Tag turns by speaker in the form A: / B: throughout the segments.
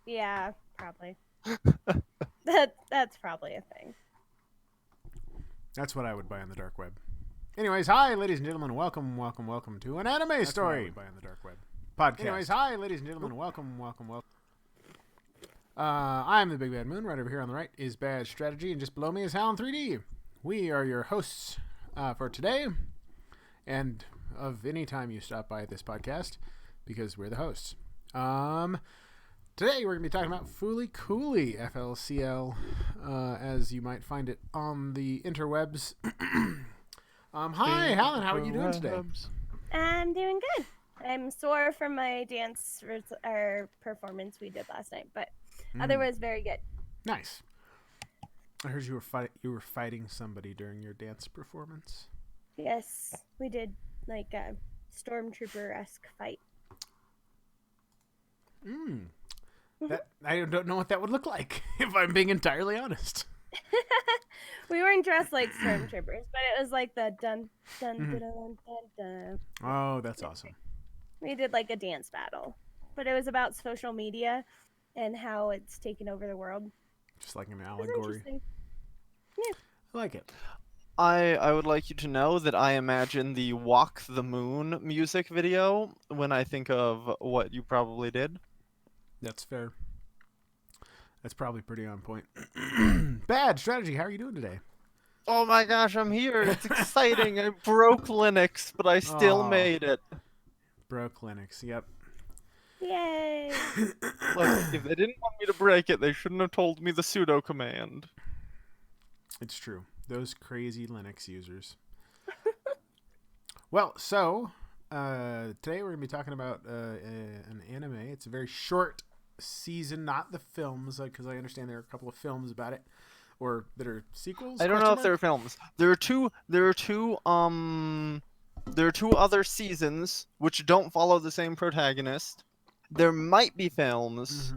A: Yeah, probably. That's probably a thing.
B: That's what I would buy on the dark web. Anyways, hi, ladies and gentlemen. Welcome to an anime story. What I would buy on the dark web podcast. Anyways, hi, ladies and gentlemen. Welcome. I'm the Big Bad Moon. Right over here on the right is Bad Strategy, and just below me is Hal in 3D. We are your hosts for today, and of any time you stop by this podcast, because we're the hosts. Today we're going to be talking about Fooley, Cooley, FLCL, as you might find it on the interwebs. Hi, Helen. How are you doing today?
A: I'm doing good. I'm sore from my dance performance we did last night, but otherwise very good.
B: Nice. I heard you were fighting somebody during your dance performance.
A: Yes, we did like a stormtrooper-esque fight.
B: That I don't know what that would look like, if I'm being entirely honest.
A: We weren't dressed like stormtroopers, but it was like the dun dun dun dun dun dun.
B: Oh, that's awesome.
A: We did like a dance battle, but it was about social media and how it's taken over the world.
B: Just like an allegory.
A: Yeah.
B: I like it.
C: I would like you to know that I imagine the Walk the Moon music video when I think of what you probably did.
B: That's fair. That's probably pretty on point. Bad Strategy, how are you doing today?
C: Oh my gosh, I'm here. It's exciting. I broke Linux, but I still made it.
B: Broke Linux, yep.
A: Yay!
C: Look, if they didn't want me to break it, they shouldn't have told me the sudo command.
B: It's true. Those crazy Linux users. Well, so, today we're going to be talking about an anime. It's a very short season, not the films, because I understand there are a couple of films about it, or that are sequels.
C: I don't know if they're films. There are two other seasons which don't follow the same protagonist. There might be films,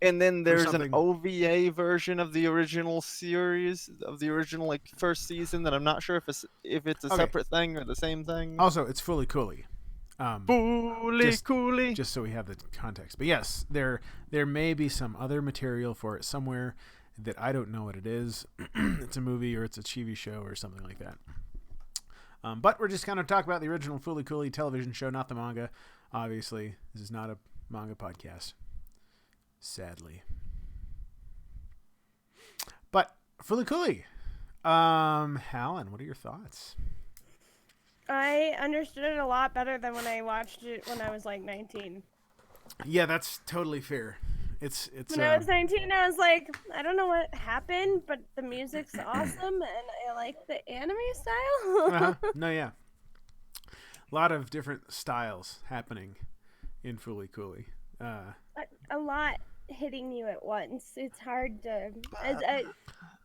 C: and then there's an OVA version of the original series, of the original like first season that I'm not sure if it's a separate thing or the same thing.
B: Also, it's Fooley, Cooley.
C: Cooley.
B: Just so we have the context. But yes, there may be some other material for it somewhere that I don't know what it is. It's a movie or it's a TV show or something like that. But we're just kind of talking about the original Fooley, Cooley television show, not the manga. Obviously, this is not a manga podcast. Sadly. But Fooley, Cooley. Helen, what are your thoughts?
A: I understood it a lot better than when I watched it when I was like 19.
B: Yeah, that's totally fair. It's
A: when I was 19, I was like, I don't know what happened, but the music's awesome and I like the anime style.
B: No, yeah. A lot of different styles happening in Fooley, Cooley.
A: A lot hitting you at once. It's hard to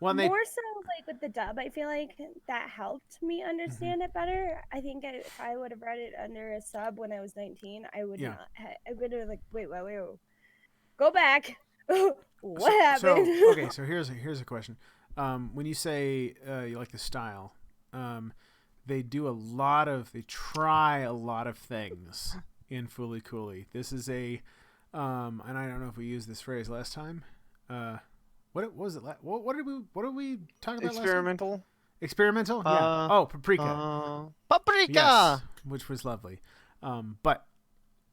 B: more
A: so like with the dub. I feel like that helped me understand it better. I think if I would have read it under a sub when I was 19, I would not. I would have like wait, go back. What happened?
B: So here's a question. When you say you like the style, they try a lot of things in Fooley, Cooley. This is a and I don't know if we used this phrase last time. What was it? What did we talk about?
C: Experimental.
B: Last time? Experimental. Yeah. Paprika.
C: Paprika.
B: Yes, which was lovely. But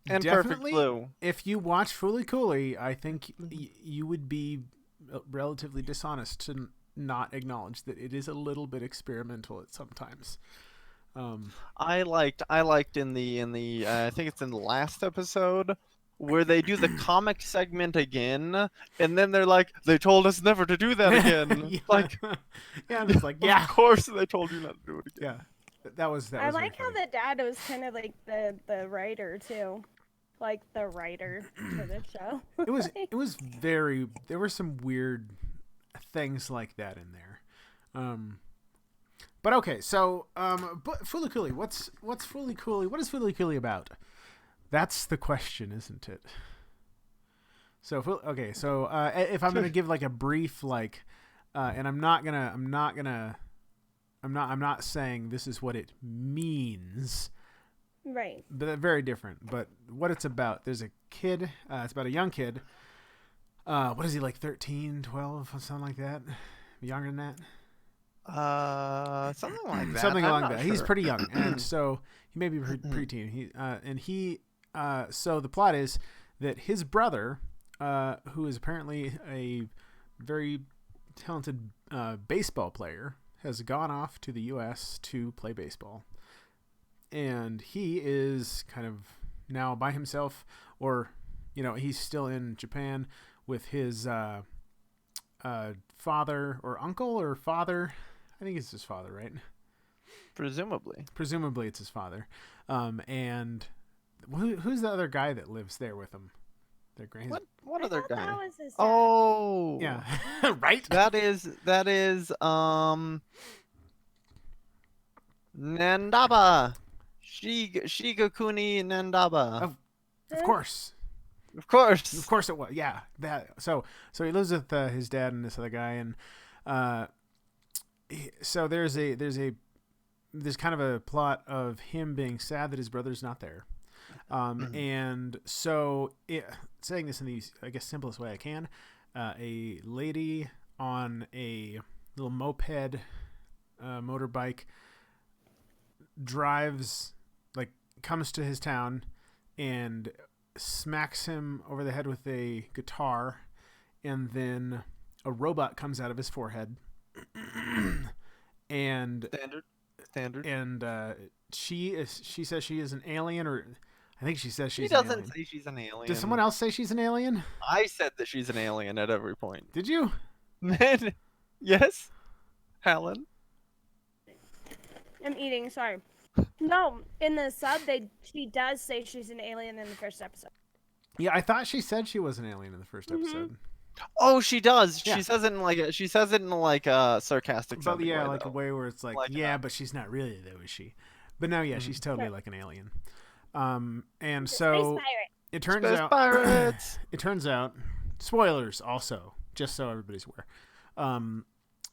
C: and
B: definitely,
C: Perfect Blue.
B: If you watch Fooley, Cooley, I think you would be relatively dishonest to not acknowledge that it is a little bit experimental at sometimes.
C: I liked in the I think it's in the last episode where they do the comic segment again, and then they're like, they told us never to do that again.
B: Yeah.
C: Like,
B: yeah, I'm just like, yeah,
C: of course they told you not to do it again.
B: Yeah, that was.
A: I like how the dad was kind of like the writer too, like the writer for the show.
B: It was very. There were some weird things like that in there. But okay, so but Fooley, Cooley, what's Fooley, Cooley? What is Fooley, Cooley about? That's the question, isn't it? So okay, so if I'm gonna give like a brief and I'm not saying this is what it means.
A: Right.
B: But they're very different. But what it's about, there's a kid. It's about a young kid. What is he, like 13, 12, or something like that? Younger than that?
C: Something like that.
B: Something
C: I'm
B: along
C: not
B: that.
C: sure.
B: He's pretty young, and so he may be preteen. So the plot is that his brother, who is apparently a very talented baseball player, has gone off to the U.S. to play baseball, and he is kind of now by himself, or he's still in Japan with his father or uncle or father. I think it's his father, right? Presumably it's his father. And who's the other guy that lives there with him?
C: What other guy?
A: That was his dad.
C: Oh,
B: yeah. Right?
C: That is Nandaba. Shigakuni Nandaba.
B: Oh, of course.
C: Of course.
B: Of course it was. Yeah. That. So he lives with his dad and this other guy, and so there's kind of a plot of him being sad that his brother's not there. And so saying this in the, I guess, simplest way I can, a lady on a little moped, motorbike, comes to his town and smacks him over the head with a guitar, and then a robot comes out of his forehead. And
C: standard.
B: And she says she is an alien, or I think she says she's
C: She
B: an
C: doesn't
B: alien.
C: say she's an alien.
B: Did someone else say she's an alien?
C: I said that she's an alien at every point.
B: Did you?
C: Yes, Helen.
A: I'm eating. Sorry. No, in the sub, she does say she's an alien in the first episode.
B: Yeah, I thought she said she was an alien in the first episode.
C: Oh, she does.
B: Yeah.
C: She says it in like a sarcastic.
B: But yeah,
C: way,
B: like
C: though.
B: a way where it's like but she's not really though, is she? But no, yeah, she's totally like an alien. And so it turns
C: Space
B: out
C: pirates.
B: It turns out, spoilers also, just so everybody's aware.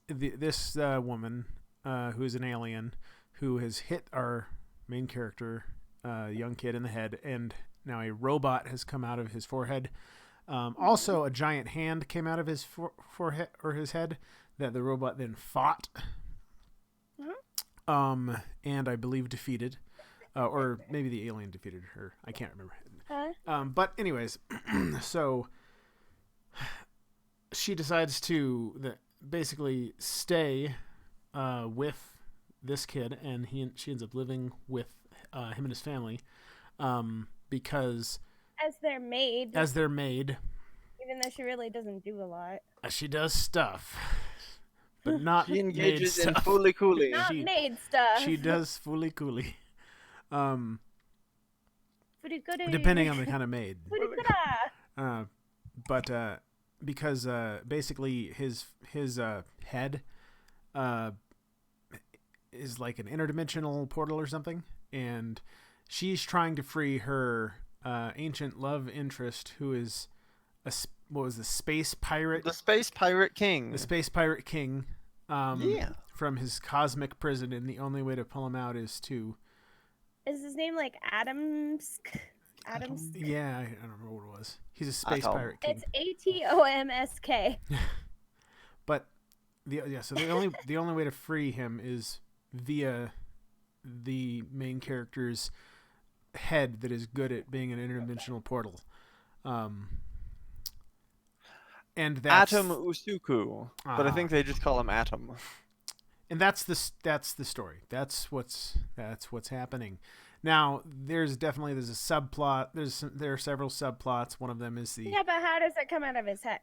B: This woman who is an alien who has hit our main character, young kid, in the head, and now a robot has come out of his forehead. Also, a giant hand came out of his forehead or his head that the robot then fought. And I believe defeated, or maybe the alien defeated her. I can't remember. But anyways, so she decides to basically stay with this kid, and she ends up living with him and his family, because
A: as their maid, even though she really doesn't do a lot.
B: She does stuff, but not.
C: She engages in
B: Fooley
C: Cooley.
A: Not maid stuff.
B: She does Fooley Cooley. Depending on the kind of maid. But because basically his head is like an interdimensional portal or something, and she's trying to free her ancient love interest, who is the space pirate?
C: The space pirate king.
B: The space pirate king. From his cosmic prison, and the only way to pull him out is to.
A: Is his name like Adams? Adams?
B: Yeah, I don't remember what it was. He's a space pirate king.
A: It's ATOMSK.
B: But so the only way to free him is via the main character's head that is good at being an interdimensional portal. And that's
C: Atom Usuku, but I think they just call him Atom.
B: And that's the story. That's what's happening. Now, there's a subplot. There are several subplots. One of them is the.
A: Yeah, but how does it come out of his head?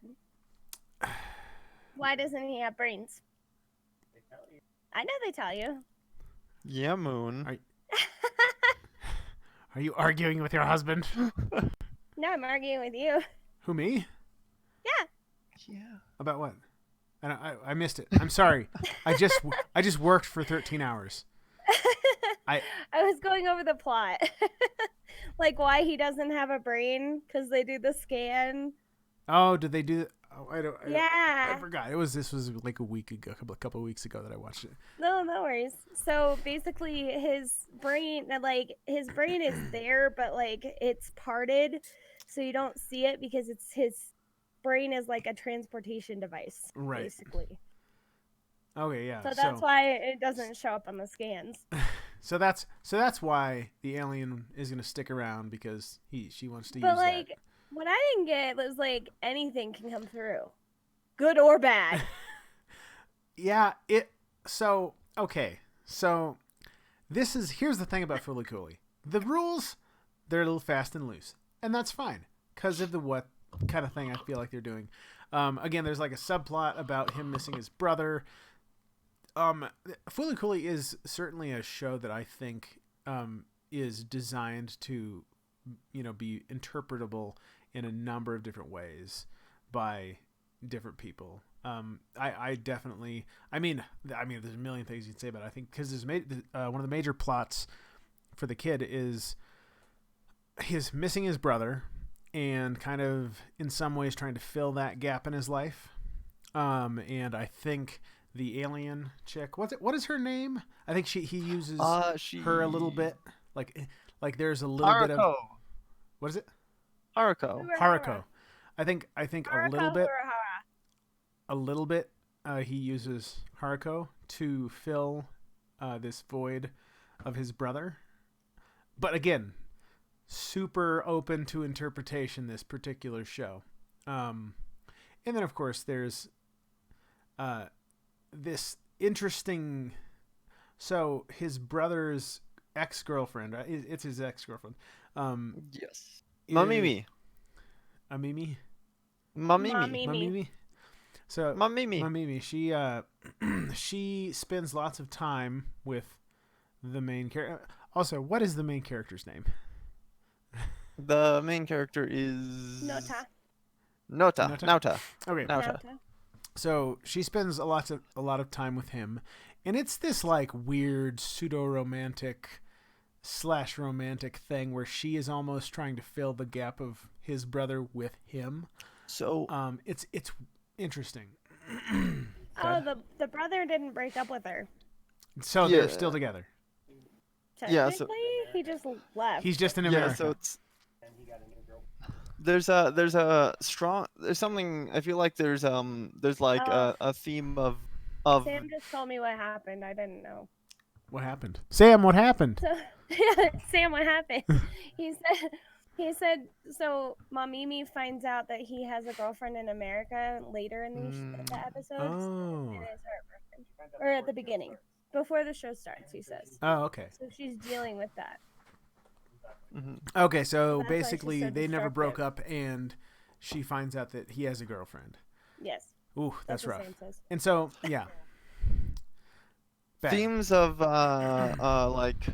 A: Why doesn't he have brains? I know they tell you.
C: Yeah, Moon.
B: Are you arguing with your husband?
A: No, I'm arguing with you.
B: Who, me?
A: Yeah.
B: About what? I missed it. I'm sorry. I just worked for 13 hours.
A: I was going over the plot. Like why he doesn't have a brain, because they do the scan.
B: Oh, did they do that? Oh,
A: I
B: forgot. This was like a week ago, a couple of weeks ago that I watched it.
A: No worries. So basically his brain is there, but like it's parted. so you don't see it because it's his brain is like a transportation device,
B: Right.
A: basically.
B: Okay, yeah.
A: So that's why it doesn't show up on the scans.
B: So that's why the alien is gonna stick around, because she wants to use
A: But like,
B: that.
A: what I didn't get was like anything can come through, good or bad.
B: Yeah. Okay. So here's the thing about Fooley Cooley. The rules, they're a little fast and loose, and that's fine because of the what kind of thing I feel like they're doing. Again, there's like a subplot about him missing his brother. Fooley Cooley is certainly a show that I think is designed to, be interpretable in a number of different ways by different people. I definitely, I mean, there's a million things you can say about it. I think because one of the major plots for the kid is his missing his brother and kind of in some ways trying to fill that gap in his life. And I think the alien chick, what is her name? I think he uses her a little bit. Like there's a little bit of, what is it? Haruko. I think
A: Haruko
B: a little bit he uses Haruko to fill this void of his brother. But again, super open to interpretation, this particular show. And then of course there's this interesting, so his brother's ex-girlfriend, right? It's his ex-girlfriend.
C: Yes. Mamimi.
B: Amimi?
C: Mamimi.
B: So
C: Mamimi.
B: She spends lots of time with the main character. Also, what is the main character's name?
C: The main character is
A: Nauta.
B: Okay.
C: Nauta.
B: So she spends a lot of time with him, and it's this like weird pseudo-romantic / romantic thing where she is almost trying to fill the gap of his brother with him.
C: So
B: it's interesting.
A: The brother didn't break up with her.
B: So they're still together.
A: Technically, he just left.
B: He's just in America.
C: Yeah, so it's there's something, I feel like there's like a theme of
A: Sam just told me what happened. I didn't know.
B: What happened? Sam, what happened?
A: Sam, what happened? He said so Mamimi finds out that he has a girlfriend in America later in the episodes.
B: Oh.
A: And it's heartbroken. Or at the beginning. Before the show starts, he says.
B: Oh, okay.
A: So she's dealing with that.
C: Mm-hmm.
B: Okay, so basically they never broke up, and she finds out that he has a girlfriend.
A: Yes.
B: Ooh, that's rough.
A: Sam says.
B: And so, yeah.
C: Themes of like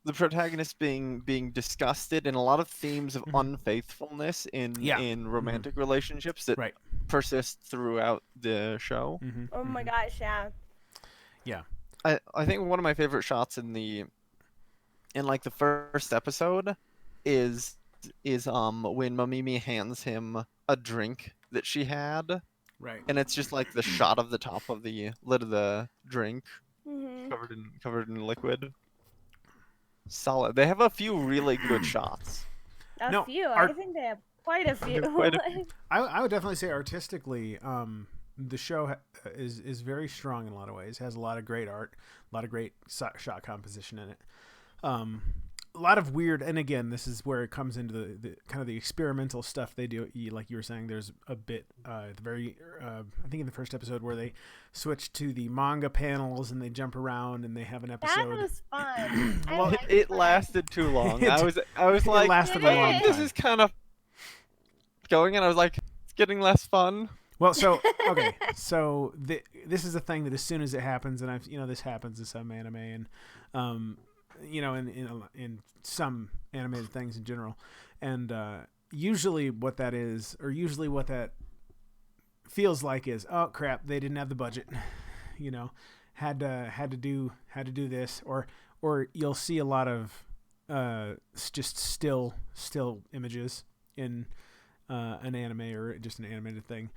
C: the protagonist being disgusted, and a lot of themes of unfaithfulness in romantic relationships that persist throughout the show.
B: Mm-hmm.
A: Oh my gosh, yeah.
B: Yeah.
C: I think one of my favorite shots in like the first episode is when Mamimi hands him a drink that she had.
B: Right.
C: And it's just like the shot of the top of the lid of the drink.
A: Mm-hmm.
C: Covered in liquid. Solid. They have a few really good shots.
A: I think they have quite a few.
B: I would definitely say artistically, the show is very strong in a lot of ways. It has a lot of great art, a lot of great shot composition in it. A lot of weird, and again, this is where it comes into the kind of the experimental stuff they do. Like you were saying, there's a bit I think in the first episode where they switch to the manga panels and they jump around and they have an episode.
A: That was fun.
C: Well, it lasted too long. I was like,
B: lasted a long time.
C: This is kind of going, and I was like, it's getting less fun.
B: Well, so okay, so this is a thing that as soon as it happens, and this happens in some anime, and in some animated things in general, and usually what that is, or usually what that feels like is, oh crap, they didn't have the budget, had to do this, or you'll see a lot of just still images in an anime or just an animated thing,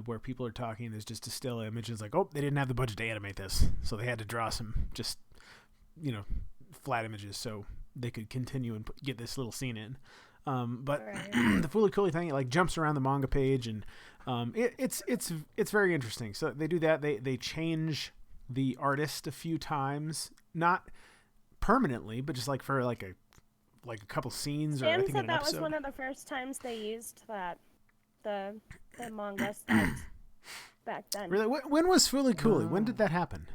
B: where people are talking, there's just a still image. It's like, oh, they didn't have the budget to animate this, so they had to draw some just flat images so they could continue and get this little scene in. But
A: Right.
B: the Fooley Cooley thing, it like jumps around the manga page, and it's very interesting. So they do that. They change the artist a few times, not permanently, but just like for like a couple scenes, or I
A: Sam
B: think in
A: said
B: an
A: that
B: episode.
A: was one of the first times they used that the manga style back then.
B: Really, when was Fooley Cooley? When did that happen?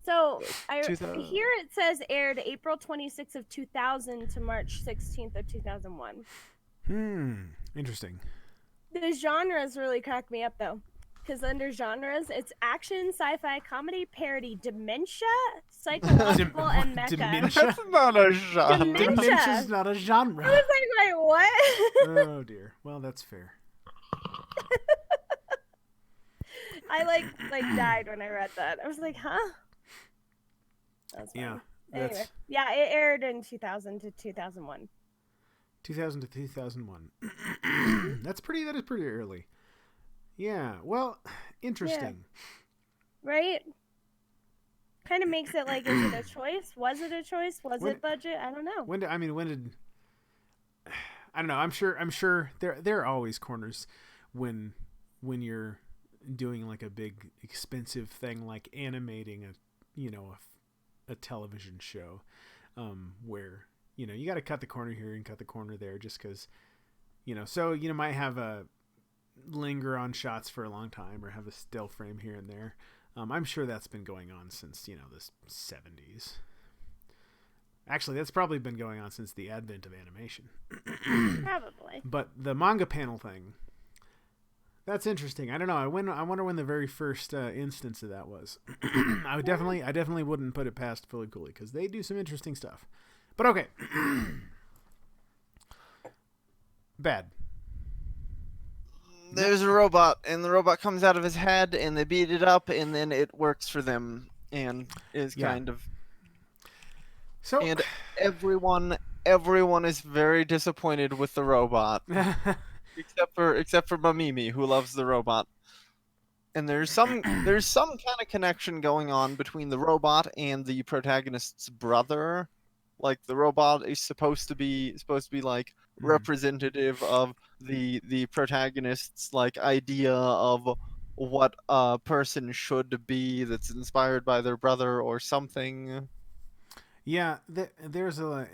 A: So
C: Like 2000.
A: here it says aired April 26th of 2000 to March 16th of 2001.
B: Interesting.
A: The genres really crack me up though, because under genres, it's action, sci-fi, comedy, parody, dementia, psychological, and mecha.
B: Dementia?
C: That's not a genre.
A: Dementia.
B: Dementia's not a genre.
A: I was like, wait, what?
B: Oh dear. Well, that's fair.
A: I like died when I read that. I was like, huh? That's funny.
B: Yeah.
A: Anyway,
B: That's
A: yeah, it aired in 2000 to 2001.
B: 2000 to 2001. That is pretty early. Yeah. Well, interesting.
A: Right? Kind of makes it like, is it a choice? Was it a choice? Was it budget? I don't know.
B: When did I don't know. I'm sure there are always corners when you're doing like a big expensive thing like animating a television show, where you got to cut the corner here and cut the corner there just because so might have a linger on shots for a long time or have a still frame here and there. I'm sure that's been going on since the 70s. Actually, that's probably been going on since the advent of animation.
A: Probably.
B: But the manga panel thing, that's interesting. I don't know. I wonder when the very first instance of that was. I definitely wouldn't put it past Fooley Cooley because they do some interesting stuff. But okay. Bad.
C: There's a robot, and the robot comes out of his head, and they beat it up, and then it works for them, and is kind of.
B: So.
C: And everyone is very disappointed with the robot, except for Mamimi, who loves the robot. And there's some kind of connection going on between the robot and the protagonist's brother. Like the robot is supposed to be like representative of the protagonist's like idea of what a person should be that's inspired by their brother or something.
B: Yeah, there's a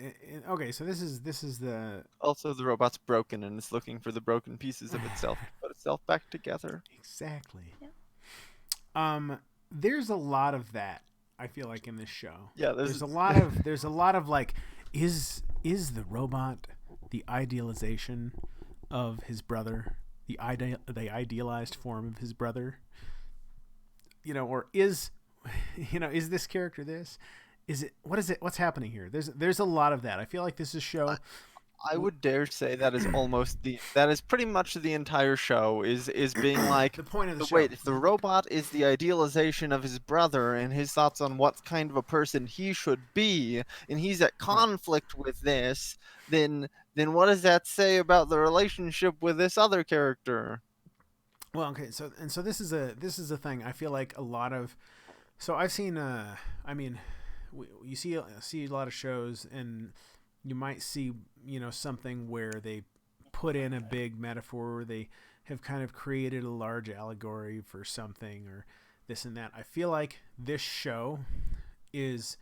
B: okay. So this is the
C: also the robot's broken and is looking for the broken pieces of itself to put itself back together.
B: Exactly.
A: Yeah.
B: There's a lot of that. I feel like in this show.
C: Yeah,
B: there's a lot of like, is the robot the idealization of his brother, the idealized form of his brother? Or is this character this? Is it what's happening here? There's a lot of that. I feel like this is a show.
C: I would dare say that is pretty much the entire show is being like
B: the point of the show.
C: Wait, if the robot is the idealization of his brother and his thoughts on what kind of a person he should be, and he's at conflict with this, then what does that say about the relationship with this other character?
B: Well, okay, so this is a thing. I feel like a lot of, so I've seen you see a lot of shows, and you might see something where they put in a big metaphor, or they have kind of created a large allegory for something or this and that. I feel like this show is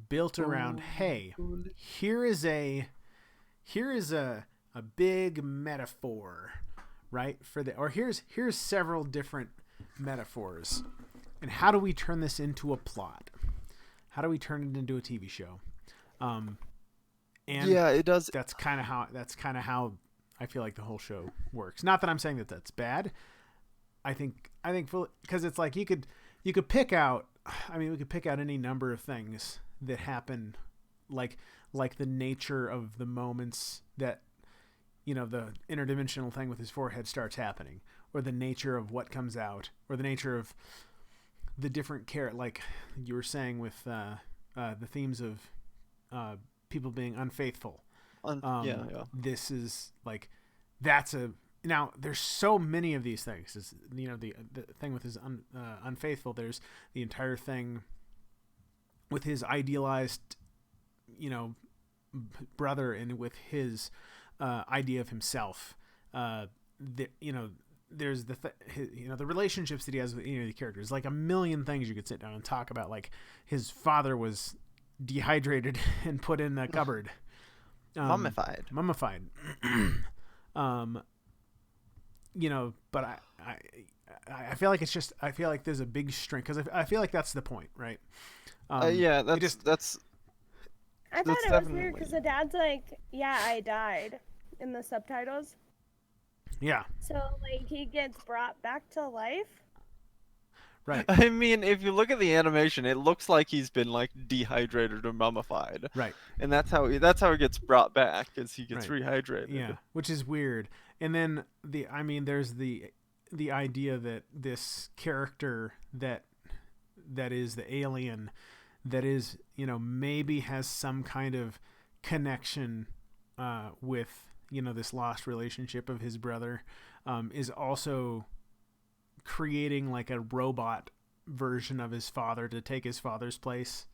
B: built around, hey, here is a big metaphor, right? Here's several different metaphors, and how do we turn this into a plot? How do we turn it into a TV show? And
C: yeah, it does.
B: That's kind of how I feel like the whole show works. Not that I'm saying that that's bad. I think because it's like you could pick out. I mean, we could pick out any number of things that happen, like the nature of the moments that the interdimensional thing with his forehead starts happening, or the nature of what comes out, or the nature of the different like you were saying with the themes of people being unfaithful. This is like, now there's so many of these things. Is the thing with his unfaithful. There's the entire thing with his idealized brother, and with his idea of himself. There's the the relationships that he has with the characters. Like a million things you could sit down and talk about. Like his father was dehydrated and put in the cupboard,
C: Mummified.
B: But I feel like I feel like there's a big strength because I feel like that's the point, right?
C: Yeah, that's
A: I thought it was weird because the dad's like, "Yeah, I died," in the subtitles.
B: Yeah.
A: So like he gets brought back to life.
B: Right.
C: I mean, if you look at the animation, it looks like he's been like dehydrated or mummified.
B: Right.
C: And that's how he gets brought back, is he gets rehydrated.
B: Yeah, which is weird. And then there's the idea that this character that is the alien, that is, maybe has some kind of connection with, this lost relationship of his brother, is also creating like a robot version of his father to take his father's place.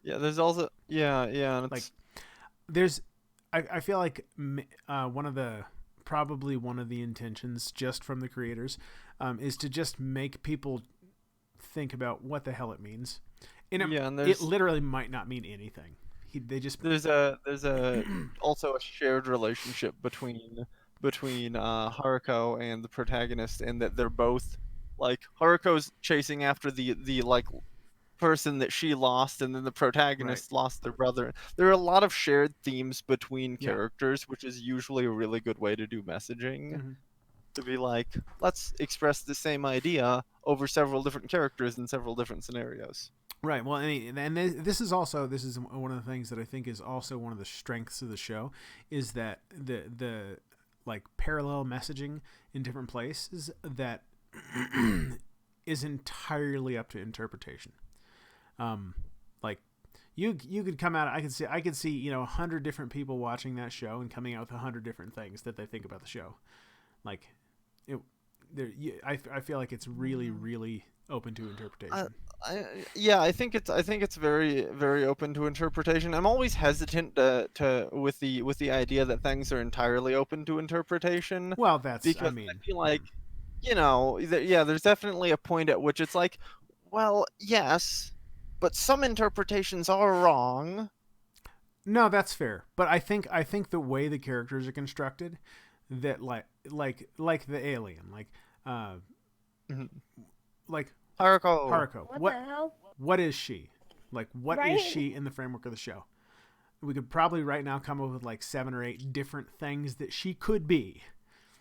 C: There's also
B: like there's I feel like one of the intentions just from the creators is to just make people think about what the hell it means. And it literally might not mean anything. There's
C: also a shared relationship between Haruko and the protagonist, and that they're both like, Haruko's chasing after the like person that she lost, and then the protagonist lost their brother. There are a lot of shared themes between characters, which is usually a really good way to do messaging.
B: Mm-hmm.
C: To be like, let's express the same idea over several different characters in several different scenarios.
B: Right. Well, and this is one of the things that I think is also one of the strengths of the show, is that the like parallel messaging in different places that is entirely up to interpretation. Like you could come out. I could see 100 different people watching that show and coming out with 100 different things that they think about the show. Like I feel like it's really, really open to interpretation.
C: I think it's very, very open to interpretation. I'm always hesitant to with the idea that things are entirely open to interpretation.
B: Well, that's
C: because I feel like there's definitely a point at which it's like, well, yes, but some interpretations are wrong.
B: No, that's fair. But I think the way the characters are constructed, that like the alien, like Haruko.
A: What the hell?
B: What is she? Like, what is she in the framework of the show? We could probably right now come up with like 7 or 8 different things that she could be.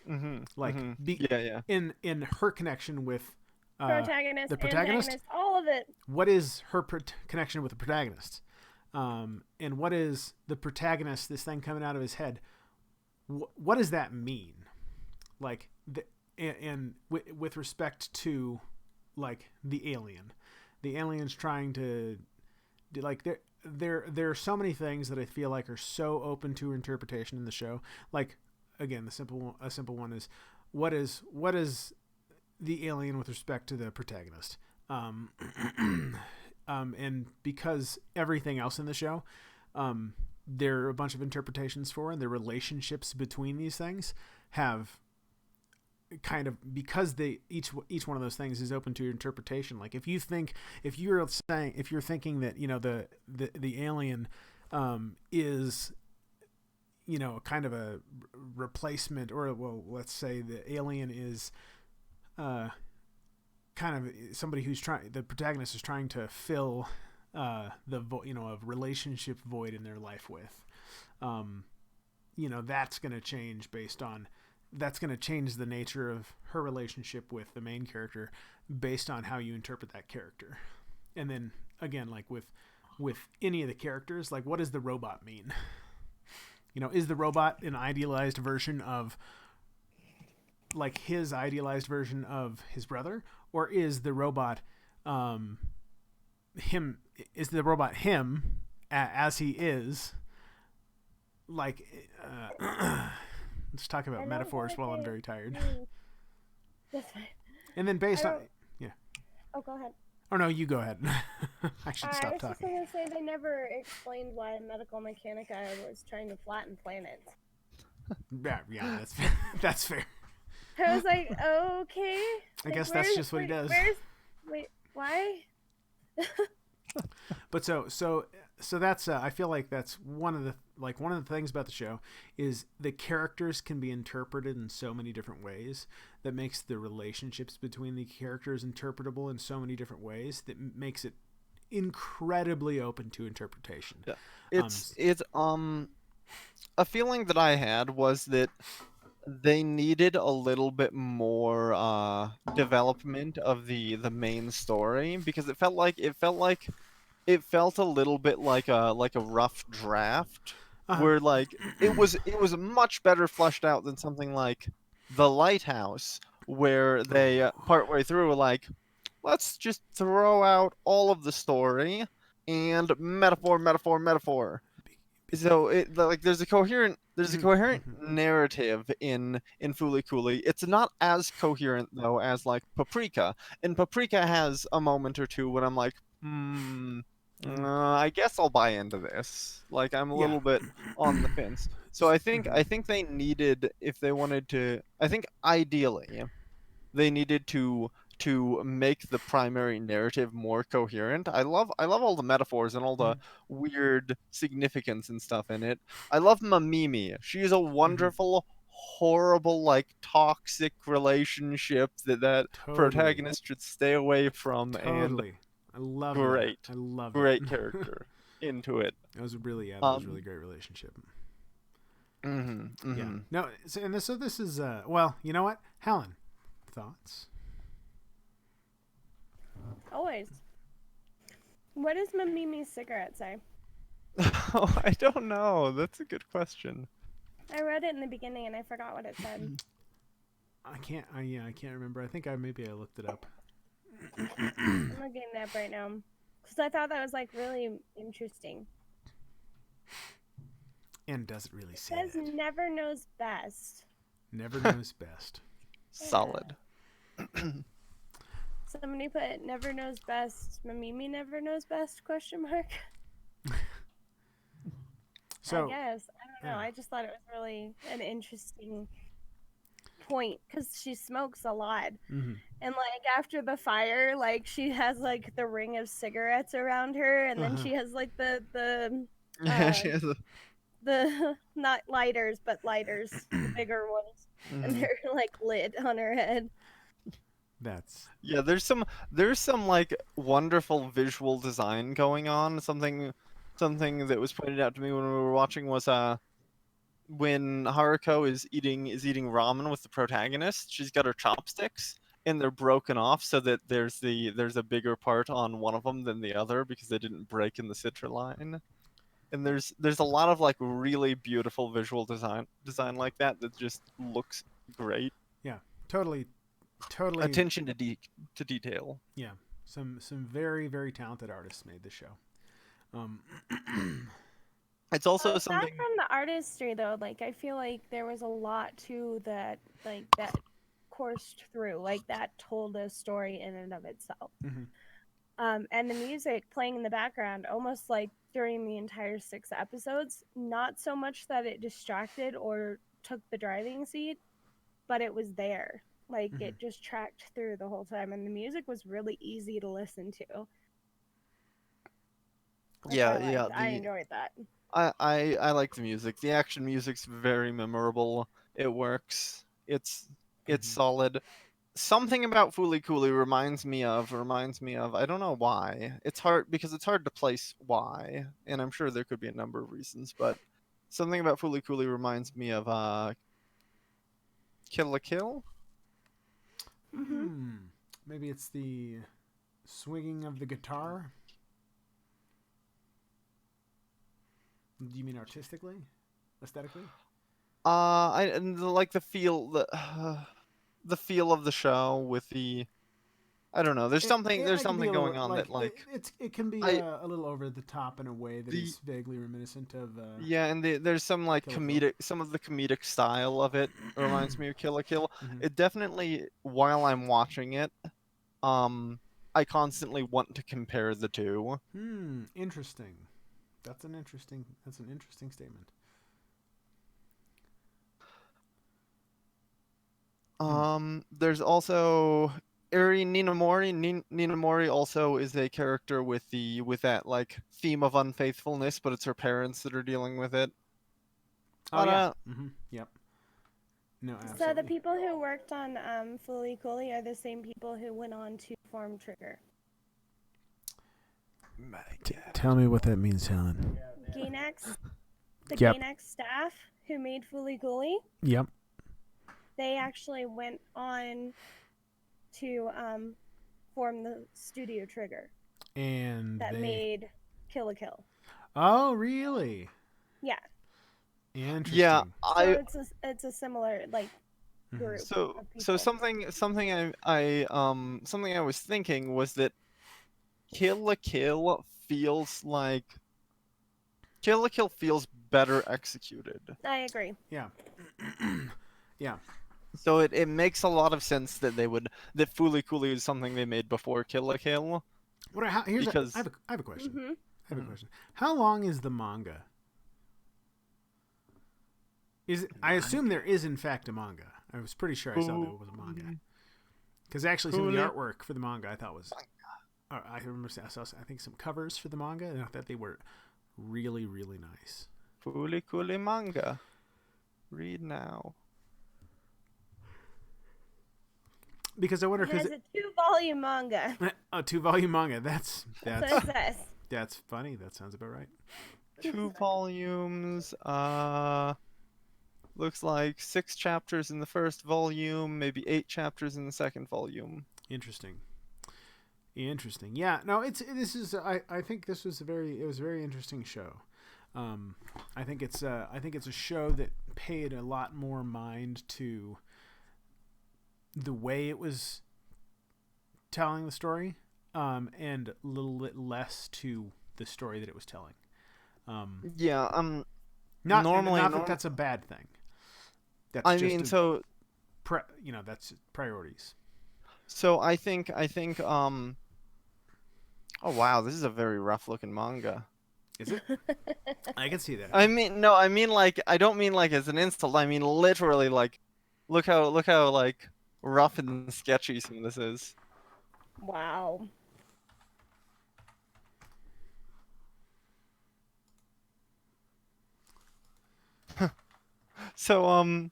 C: Mm-hmm.
B: Like,
C: mm-hmm.
B: in her connection with
A: protagonist,
B: the protagonist,
A: antagonist, all of it.
B: What is her connection with the protagonist? And what is the protagonist? This thing coming out of his head. What does that mean? Like, with respect to like the alien's trying to like there are so many things that I feel like are so open to interpretation in the show. Like, again, a simple one is what is the alien with respect to the protagonist, and because everything else in the show, there are a bunch of interpretations for, and the relationships between these things have kind of, because they each one of those things is open to interpretation. Like, if you're thinking that the alien is kind of a replacement, or, well, let's say the alien is kind of somebody the protagonist is trying to fill a relationship void in their life with, that's going to change that's going to change the nature of her relationship with the main character based on how you interpret that character. And then again, like with any of the characters, like, what does the robot mean? Is the robot an idealized version of, like, his idealized version of his brother, or is the robot him? Is the robot him as he is? Like, let's talk about metaphors while I'm very tired.
A: That's fine.
B: And then based on
A: Oh, go ahead.
B: Oh no, you go ahead. I should
A: I
B: stop
A: was just
B: talking.
A: gonna say they never explained why Medical Mechanica was trying to flatten planets.
B: Yeah, that's fair.
A: I was like, okay.
B: I guess that's just what he does.
A: Wait, why?
B: But so that's I feel like that's one of the things about the show is the characters can be interpreted in so many different ways that makes the relationships between the characters interpretable in so many different ways that makes it incredibly open to interpretation.
C: Yeah. It's a feeling that I had was that they needed a little bit more development of the main story, because it felt a little bit like a rough draft, where like it was much better fleshed out than something like The Lighthouse, where they partway through were like, let's just throw out all of the story and metaphor, metaphor, metaphor. So there's a coherent narrative in Fooley Cooley. It's not as coherent though as like Paprika, and Paprika has a moment or two when I'm like, I guess I'll buy into this. Like I'm a little bit on the fence. So I think they needed, if they wanted to, I think ideally they needed to make the primary narrative more coherent. I love all the metaphors and all the weird significance and stuff in it. I love Mamimi. She's a wonderful, horrible, like toxic relationship that protagonist should stay away from.
B: Totally.
C: And
B: I love
C: great.
B: that. I love
C: great character into it.
B: That was really that was a really great relationship. Yeah. No, so this is well, you know what? Helen, thoughts?
A: Always. What does Mamimi's cigarette say?
C: Oh, I don't know. That's a good question.
A: I read it in the beginning and I forgot what it said.
B: I can't remember. I think I looked it up.
A: I'm looking it up right now because I thought that was like really interesting.
B: And does it really say
A: It says
B: that?
A: never knows best.
B: Never knows best.
C: Solid.
A: Somebody put never knows best. Mamimi never knows best? ?
B: So
A: I guess. I don't know. I just thought it was really an interesting point because she smokes a lot. And like after the fire, like she has like the ring of cigarettes around her, and then she has like the
C: she has
A: the not lighters, but lighters, the bigger ones, and they're like lit on her head.
C: There's some like wonderful visual design going on. Something that was pointed out to me when we were watching was when Haruko is eating ramen with the protagonist, she's got her chopsticks and they're broken off so that there's a bigger part on one of them than the other because they didn't break in the citrulline. And there's a lot of like really beautiful visual design like that just looks great.
B: Yeah, totally
C: attention to detail.
B: Yeah, some very, very talented artists made this show.
C: It's also something
A: from the artistry though. Like I feel like there was a lot too that coursed through, like that told a story in and of itself. And the music playing in the background, almost like during the entire 6 episodes, not so much that it distracted or took the driving seat, but it was there. Like it just tracked through the whole time, and the music was really easy to listen to. I enjoyed that.
C: I like the music. The action music's very memorable. It works. It's solid. Something about Fooley Cooley reminds me of I don't know why. It's hard to place why, and I'm sure there could be a number of reasons, but something about Fooley Cooley reminds me of Kill la Kill.
B: Maybe it's the swinging of the guitar. Do you mean artistically, aesthetically?
C: Like the feel of the show with the, I don't know. There's something going on that like
B: it can be a little over the top in a way that is vaguely reminiscent of.
C: And there's some like some of the comedic style of it reminds me of Kill la Kill. It definitely, while I'm watching it, I constantly want to compare the two.
B: Interesting. That's an interesting statement.
C: There's also Eri Ninamori. Ninamori also is a character with that like theme of unfaithfulness, but it's her parents that are dealing with it.
B: Oh yeah. Yep. No, absolutely.
A: So the people who worked on Fooley Cooley are the same people who went on to form Trigger.
B: Tell me what that means, Helen.
A: Gainax, the
B: Yep.
A: Gainax staff who made Fooley Cooley,
B: Yep.
A: they actually went on to form the studio Trigger
B: And
A: that
B: they
A: made Kill la Kill.
B: Oh, really?
A: Yeah.
B: Interesting.
C: Yeah,
A: So it's a similar like group.
C: So
A: of people.
C: something I was thinking was that Kill la Kill feels better executed.
A: I agree.
B: Yeah. Yeah.
C: So it makes a lot of sense that Fooley Cooley is something they made before Kill la Kill.
B: I have a question.
A: Mm-hmm.
B: I have a question. How long is the manga? I assume there is in fact a manga. I was pretty sure I saw there was a manga. Because actually some of the artwork for the manga I thought was... I remember I saw I think some covers for the manga, and I thought they were really, really nice.
C: Fooley Cooley manga. Read now.
B: Because I wonder
A: It has a 2-volume manga.
B: A 2-volume manga. That's
A: what it says.
B: That's funny. That sounds about right.
C: 2 volumes. Looks like 6 chapters in the first volume, maybe 8 chapters in the second volume.
B: Interesting. Yeah. No, I think this was a very interesting show. I think it's a show that paid a lot more mind to the way it was telling the story, and a little bit less to the story that it was telling. Not that that's a bad thing. That's that's priorities.
C: So I think oh wow, this is a very rough looking manga.
B: Is it? I can see that.
C: I mean like I don't mean like as an insult. I mean literally like look how like rough and sketchy some of this is.
A: Wow.
C: So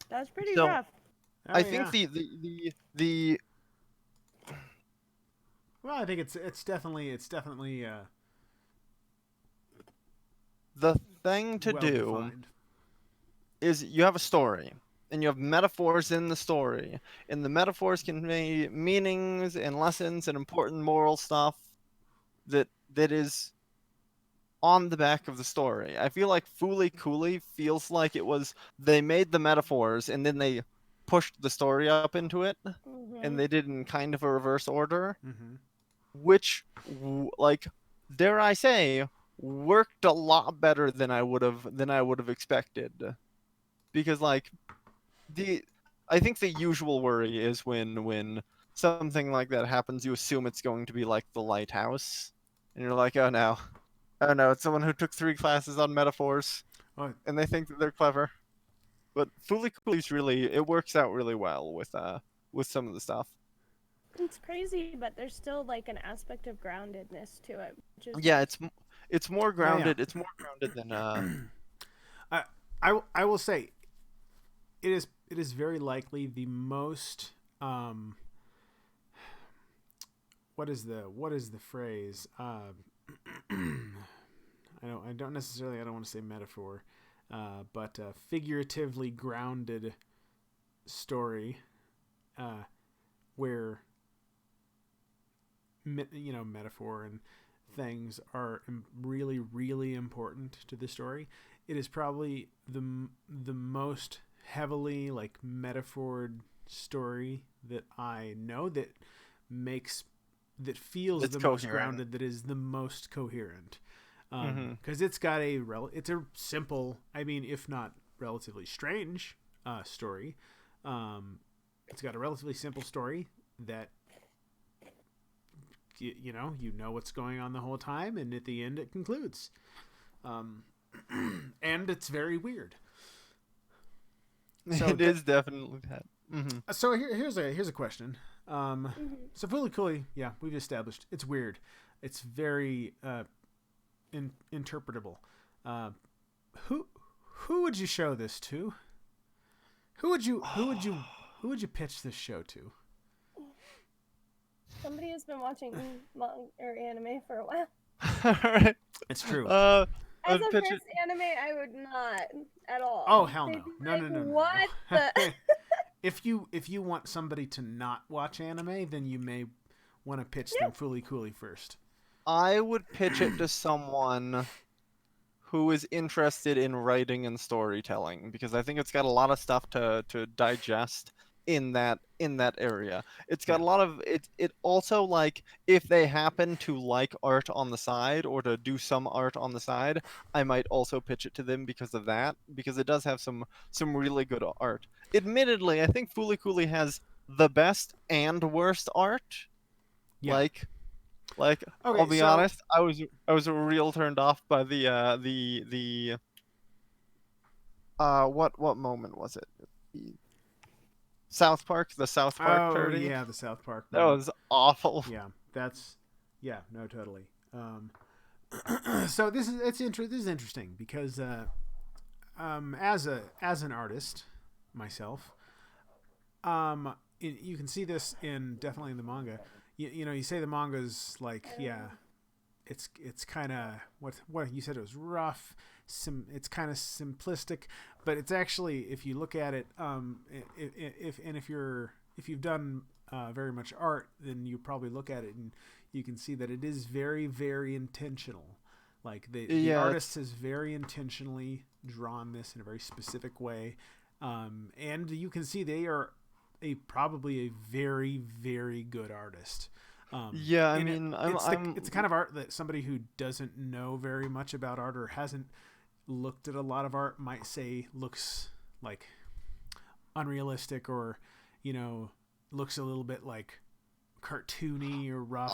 A: that's pretty rough.
C: I think the
B: well, I think it's definitely
C: the thing to do is you have a story and you have metaphors in the story, and the metaphors convey meanings and lessons and important moral stuff that is on the back of the story. I feel like Fooley Cooley feels like it was they made the metaphors and then they pushed the story up into it, and they did in kind of a reverse order, which, like, dare I say, worked a lot better than I would have expected. Because like I think the usual worry is when something like that happens, you assume it's going to be like The Lighthouse, and you're like, oh no, it's someone who took 3 classes on metaphors, and they think that they're clever. But Fooley Cooley's it works out really well with some of the stuff.
A: It's crazy, but there's still like an aspect of groundedness to it.
C: It's more grounded. It's more grounded than.
B: I will say, it is very likely the most what is the phrase? I don't necessarily. I don't want to say metaphor, but figuratively grounded story, where metaphor and things are really, really important to the story. It is probably the most heavily like metaphored story that I know that feels the most grounded, that is the most coherent, because it's got it's a simple, I mean, if not relatively strange story. It's got a relatively simple story that you know what's going on the whole time, and at the end it concludes. And it's very weird.
C: So it is definitely that.
B: So here's a question. So Fooley Cooley, yeah, we've established it's weird. It's very interpretable. Who would you show this to? Who would you pitch this show to?
A: Somebody who's been watching anime for a while.
C: Right.
B: It's true.
A: As a first anime, I would not at all.
B: Oh hell no! No.
A: What the?
B: If you want somebody to not watch anime, then you may want to pitch them Fooley Cooley first.
C: I would pitch it to someone who is interested in writing and storytelling, because I think it's got a lot of stuff to digest in that area. It's got a lot of it also, like, if they happen to like art on the side or to do some art on the side, I might also pitch it to them because of that, because it does have some really good art. Admittedly, I think Fooley Cooley has the best and worst art.
B: Yeah.
C: Like
B: okay,
C: I'll be honest, I was real turned off by the what moment was it? The South Park parody.
B: Yeah, the South Park.
C: That was awful.
B: Yeah, no, totally. So this is interesting because as an artist myself, you can see this definitely in the manga. You say the manga's like, it's kind of what you said, it was rough. It's kind of simplistic, but it's actually, if you look at it, if you've done very much art, then you probably look at it and you can see that it is very, very intentional. Like the artist has very intentionally drawn this in a very specific way, and you can see they are probably a very, very good artist.
C: I mean,
B: it's the kind of art that somebody who doesn't know very much about art or hasn't looked at a lot of art might say looks like unrealistic, or looks a little bit like cartoony or rough.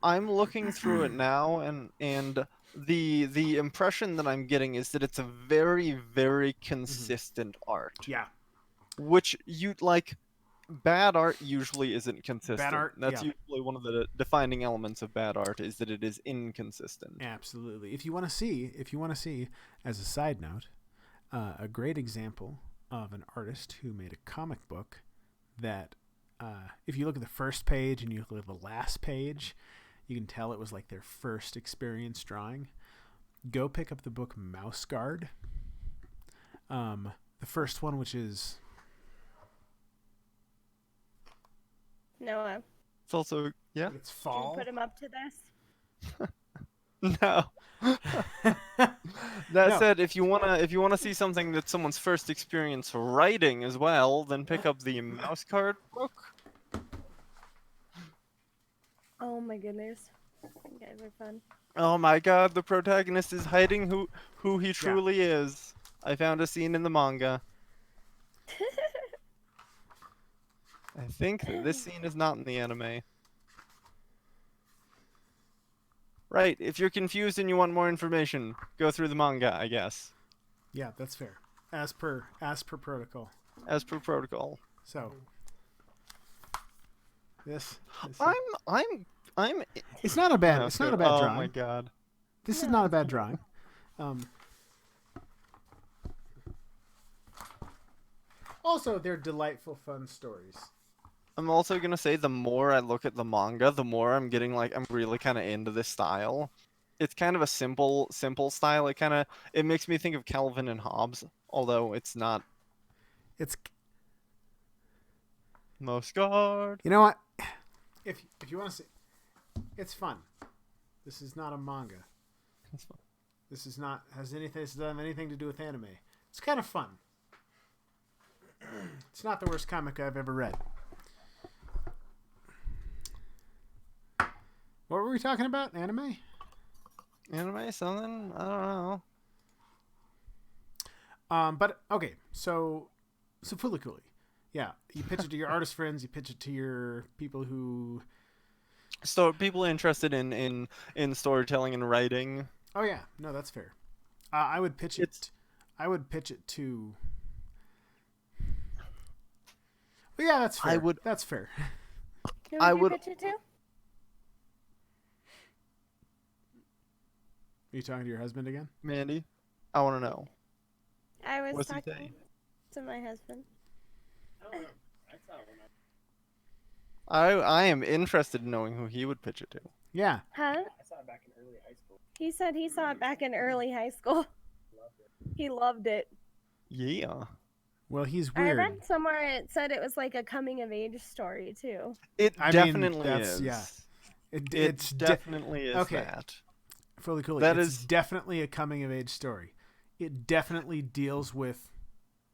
C: I'm looking through it now, and the impression that I'm getting is that it's a very, very consistent art.
B: Yeah.
C: Which bad art usually isn't consistent.
B: Bad art,
C: That's usually one of the defining elements of bad art, is that it is inconsistent.
B: Absolutely. If you want to see, as a side note, a great example of an artist who made a comic book that, if you look at the first page and you look at the last page, you can tell it was like their first experience drawing. Go pick up the book Mouse Guard. The first one, which is...
A: Noah.
C: It's also, yeah.
B: It's fall.
A: Did you put him up to this?
C: No. That said, if you wanna see something that's someone's first experience writing as well, then pick up the Mouse Card book.
A: Oh my goodness, you guys are fun.
C: Oh my god, the protagonist is hiding who he truly is. I found a scene in the manga. I think that this scene is not in the anime. Right, if you're confused and you want more information, go through the manga, I guess.
B: Yeah, that's fair. As per protocol.
C: As per protocol.
B: So this
C: I'm
B: It's not a bad drawing.
C: Oh my god.
B: This is not a bad drawing. Also, they're delightful, fun stories.
C: I'm also gonna say, the more I look at the manga, the more I'm getting like, I'm really kind of into this style. It's kind of a simple style. It makes me think of Calvin and Hobbes, although it's not.
B: It's
C: Mouse Guard.
B: You know what? If you want to see, it's fun. This is not a manga.
C: It's fun.
B: This doesn't have anything to do with anime. It's kind of fun. It's not the worst comic I've ever read. What were we talking about? Anime?
C: Anime? Something? I don't know.
B: But okay, so Fooley Cooley. Yeah, you pitch it to your artist friends. You pitch it to your people who.
C: So people interested in storytelling and writing.
B: Oh yeah, no, that's fair. I would pitch it. I would pitch it to. Well, yeah, that's fair. That's fair.
A: Who would you pitch it to?
B: Are you talking to your husband again?
C: Mandy, I want to know.
A: I was talking to my husband.
C: I am interested in knowing who he would pitch it to.
B: Yeah.
A: Huh?
D: I saw it back in early high school.
A: He said he saw it back in early high school. He loved it.
C: Yeah.
B: Well, he's weird.
A: I read somewhere it said it was like a coming of age story too.
C: It definitely is.
B: Yeah.
C: It definitely is
B: okay.
C: that.
B: Fully Cooley.
C: That
B: it's
C: is
B: definitely a coming of age story. It definitely deals with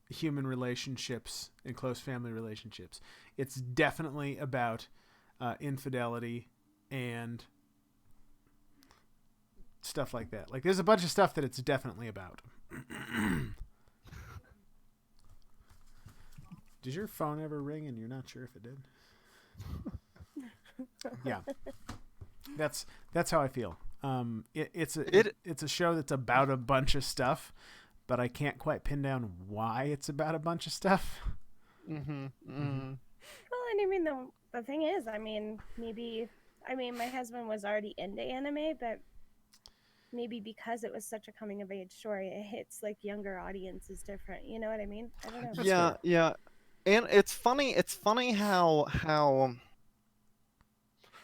B: human relationships and close family relationships. It's definitely about infidelity and stuff like that. Like, there's a bunch of stuff that it's definitely about. Did your phone ever ring and you're not sure if it did? Yeah, that's how I feel. It's a show that's about a bunch of stuff, but I can't quite pin down why it's about a bunch of stuff.
A: Well, and I mean, the thing is, my husband was already into anime, but maybe because it was such a coming of age story, it hits like younger audiences different. You know what I mean? I don't know.
C: Yeah. And it's funny how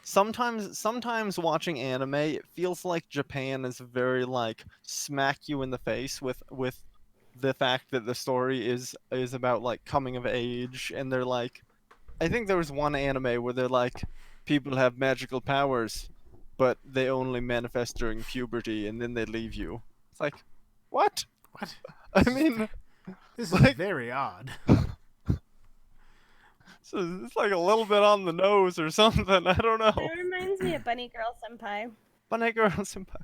C: sometimes watching anime, it feels like Japan is very like smack you in the face with the fact that the story is about like coming of age, and they're like, I think there was one anime where they're like, people have magical powers, but they only manifest during puberty and then they leave you. It's like, what?
B: What?
C: I mean,
B: this is like, very odd.
C: So it's like a little bit on the nose or something. I don't know.
A: It reminds me of Bunny Girl Senpai.
C: Bunny Girl Senpai.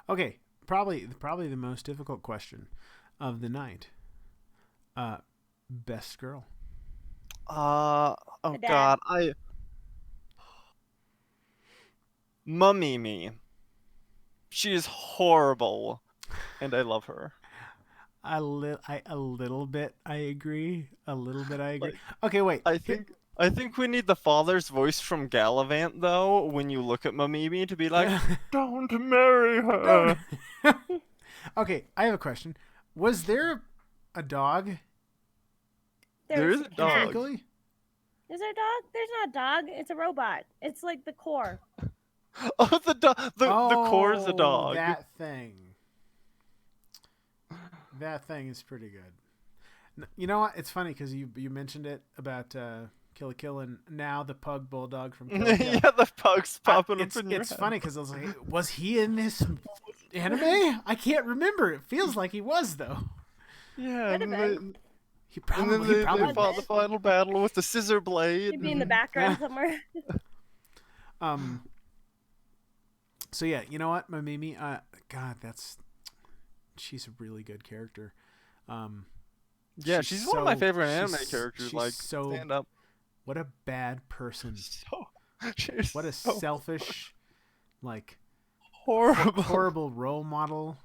B: Okay, probably the most difficult question of the night. Best girl.
C: Oh God, Mamimi. She is horrible, and I love her.
B: I a little bit I agree. Like, okay, wait.
C: I think we need the father's voice from Gallivant, though, when you look at Mamimi, to be like, don't marry her.
B: Don't. Okay, I have a question. Was there a dog?
C: There is a dog.
A: Is there a dog? There's not a dog. It's a robot. It's like the core.
C: Oh, the core is a dog.
B: That thing. That thing is pretty good. You know what? It's funny because you mentioned it about Kill la Kill, and now the pug bulldog from Kill la Kill.
C: Yeah, the pug's popping up in your head.
B: It's funny because I was like, was he in this anime? I can't remember. It feels like he was, though.
C: Yeah.
B: He probably
C: they fought the final battle with the scissor blade.
A: He'd be in the background somewhere.
B: So yeah, you know what, Mamimi? God, she's a really good character.
C: Yeah, she's one of my favorite anime characters. Like, stand up.
B: What a bad person. What a selfish, like, horrible role model.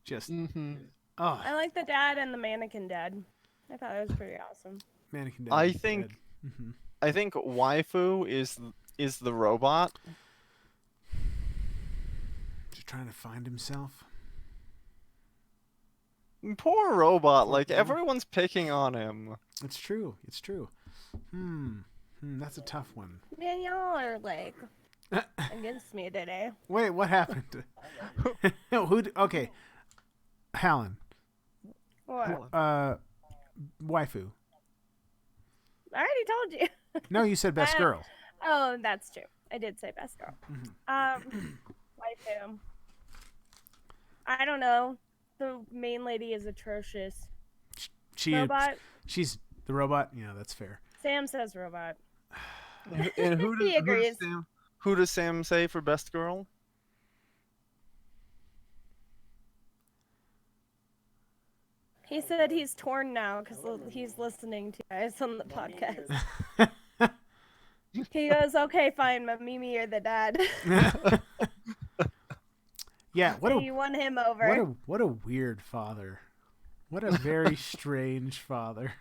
B: Just, oh.
A: I like the dad and the mannequin dad. I thought it was pretty awesome.
B: Mannequin dad.
C: I think waifu is the robot.
B: Just trying to find himself.
C: Poor robot, like, everyone's picking on him.
B: It's true. That's a tough one.
A: Man, y'all are, like, against me today.
B: Wait, what happened? Okay. Hallen.
A: What?
B: Waifu.
A: I already told you.
B: No, you said best girl.
A: Oh, that's true. I did say best girl. Waifu. I don't know. The main lady is atrocious. Robot?
B: She's the robot? Yeah, that's fair.
A: Sam says robot.
C: And
A: He agrees.
C: Who does Sam say for best girl?
A: He said he's torn now because he's listening to you guys on the podcast. He goes, "Okay, fine, but Mimi, you're the dad."
B: Yeah,
A: So you won him over.
B: What a weird father. What a very strange father.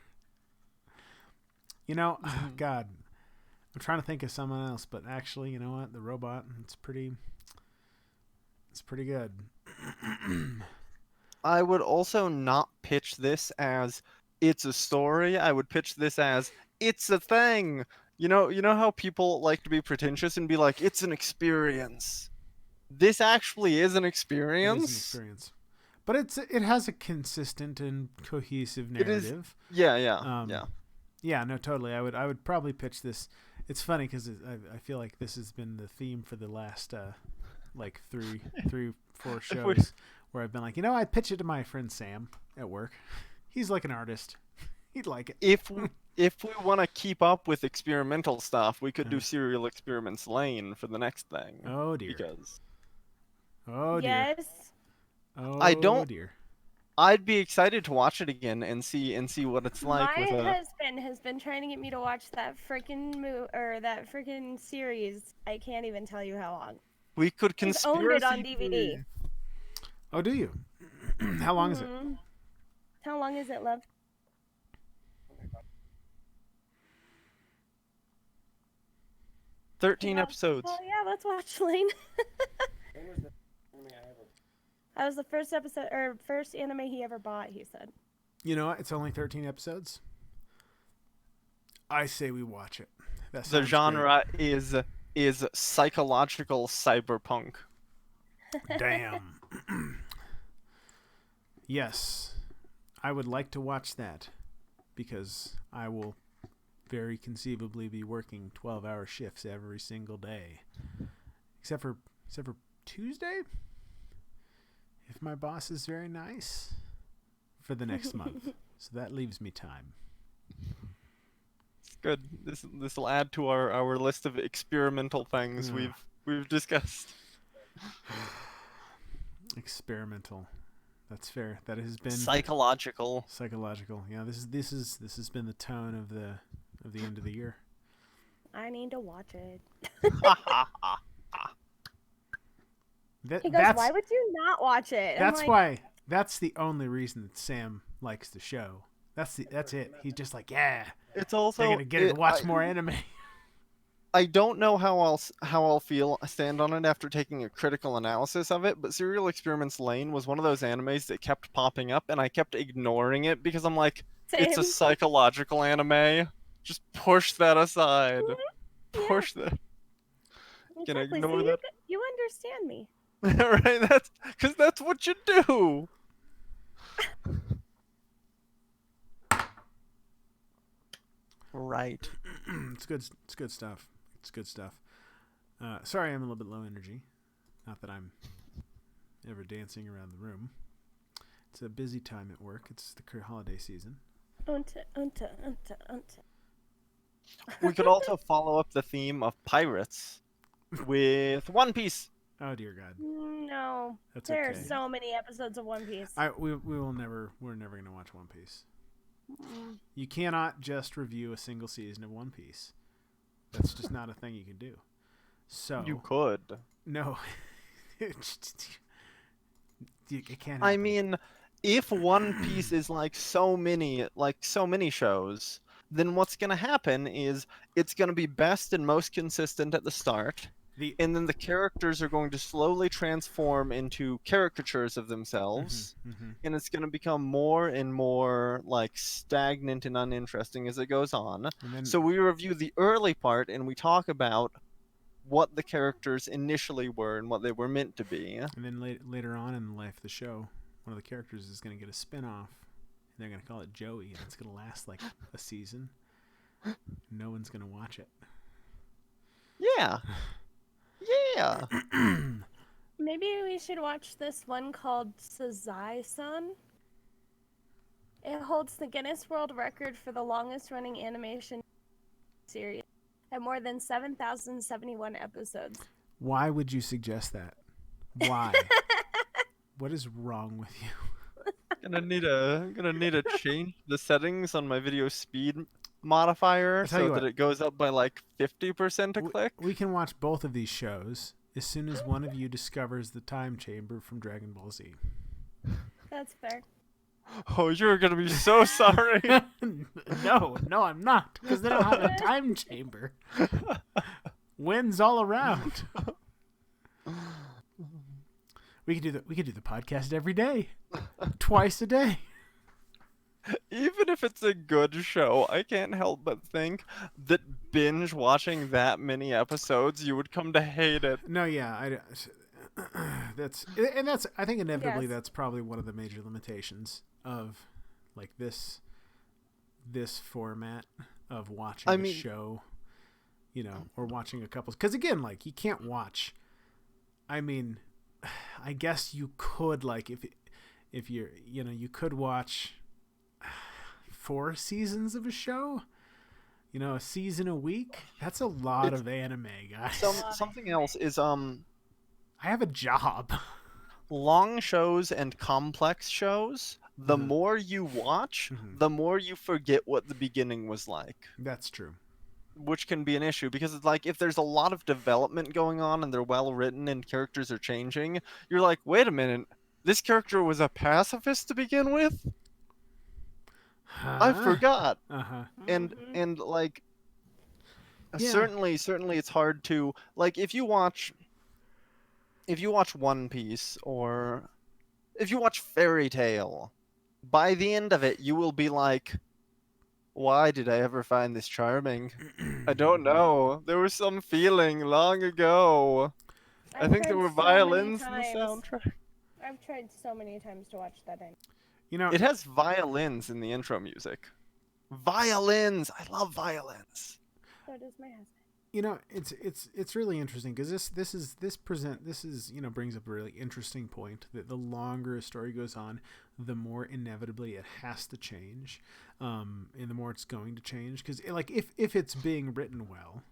B: You know, God, I'm trying to think of someone else, but actually, you know what? The robot, it's pretty good.
C: I would also not pitch this as it's a story. I would pitch this as it's a thing. You know how people like to be pretentious and be like, it's an experience. This actually is an experience.
B: It is an experience. But it has a consistent and cohesive narrative.
C: Yeah.
B: Yeah, no, totally. I would probably pitch this. It's funny because I feel like this has been the theme for the last like three, 4 shows where I've been like, I'd pitch it to my friend Sam at work. He's like an artist. He'd like it.
C: If we want to keep up with experimental stuff, we could do Serial Experiments Lane for the next thing.
B: Oh dear. Oh dear.
A: Yes.
B: Oh dear.
C: I'd be excited to watch it again and see what it's like.
A: My husband has been trying to get me to watch that freaking series. I can't even tell you how long.
C: We could
A: He's owned it on DVD.
B: Oh, do you? How long is it?
A: How long is it, love?
C: 13 episodes.
A: Oh yeah, let's watch Lane. That was the first anime he ever bought, he said.
B: You know what? It's only 13 episodes. I say we watch it.
C: The genre is psychological cyberpunk.
B: Damn. Yes. I would like to watch that because I will very conceivably be working 12-hour shifts every single day. Except for Tuesday? If my boss is very nice for the next month. So that leaves me time.
C: It's good. This will add to our list of experimental things we've discussed.
B: Experimental. That's fair. That has been
C: psychological.
B: Yeah, this has been the tone of the end of the year.
A: I need to watch it.
B: He
A: goes, "Why would you not watch it?"
B: That's why. That's the only reason that Sam likes the show. That's it. He's just like, yeah.
C: It's also
B: they're gonna get her to watch more anime.
C: I don't know how I'll stand on it after taking a critical analysis of it, but Serial Experiments Lane was one of those animes that kept popping up, and I kept ignoring it because I'm like, it's a psychological anime. Just push that aside.
A: Yeah.
C: Push that.
A: Exactly.
C: Can I ignore that?
A: You understand me.
C: Right? That's what you do. Right.
B: It's good stuff. It's good stuff. Sorry, I'm a little bit low energy. Not that I'm ever dancing around the room. It's a busy time at work. It's the holiday season.
C: We could also follow up the theme of pirates with One Piece.
B: Oh dear God.
A: No.
B: That's
A: there
B: okay.
A: are so many episodes of One Piece.
B: We're never going to watch One Piece. You cannot just review a single season of One Piece. That's just not a thing you can do. So
C: you could.
B: No. It can't happen.
C: I mean, if One Piece is like so many shows, then what's going to happen is it's going to be best and most consistent at the start. And then the characters are going to slowly transform into caricatures of themselves, and it's going to become more and more like stagnant and uninteresting as it goes on. So we review the early part and we talk about what the characters initially were and what they were meant to be.
B: And then later on in the life of the show, one of the characters is going to get a spin-off, and they're going to call it Joey, and it's going to last like a season. No one's going to watch it.
C: Yeah. Yeah.
A: Maybe we should watch this one called Sazai-san. It holds the Guinness World Record for the longest running animation series at more than 7,071 episodes.
B: Why would you suggest that? Why? What is wrong with you?
C: gonna need to change the settings on my video speed modifier so that it goes up by like 50% a click.
B: We can watch both of these shows as soon as one of you discovers the time chamber from Dragon Ball Z.
A: That's fair.
C: Oh, you're gonna be so sorry.
B: No, I'm not, because they don't have a time chamber. Wins all around. We could do the podcast every day, twice a day.
C: Even if it's a good show, I can't help but think that binge watching that many episodes, you would come to hate it.
B: No, yeah, that's I think inevitably that's probably one of the major limitations of like this format of watching a show, you know, or watching a couple. Because again, like you can't watch. I mean, I guess you could like if you're you could watch 4 seasons of a show, you know, a season a week. That's a lot of anime, guys.
C: Something else is
B: I have a job.
C: Long shows and complex shows, the more you watch, the more you forget what the beginning was like.
B: That's true.
C: Which can be an issue because it's like if there's a lot of development going on and they're well written and characters are changing, you're like, wait a minute, this character was a pacifist to begin with? I forgot. And like certainly it's hard to like if you watch One Piece or if you watch Fairy Tail, by the end of it you will be like, why did I ever find this charming? I don't know. There was some feeling long ago. I think there were violins in the soundtrack.
A: I've tried so many times to watch that.
B: You know,
C: it has violins in the intro music. Violins! I love violins.
A: So does my husband.
B: You know, it's really interesting because this brings up a really interesting point that the longer a story goes on, the more inevitably it has to change, and the more it's going to change. Because like if it's being written well,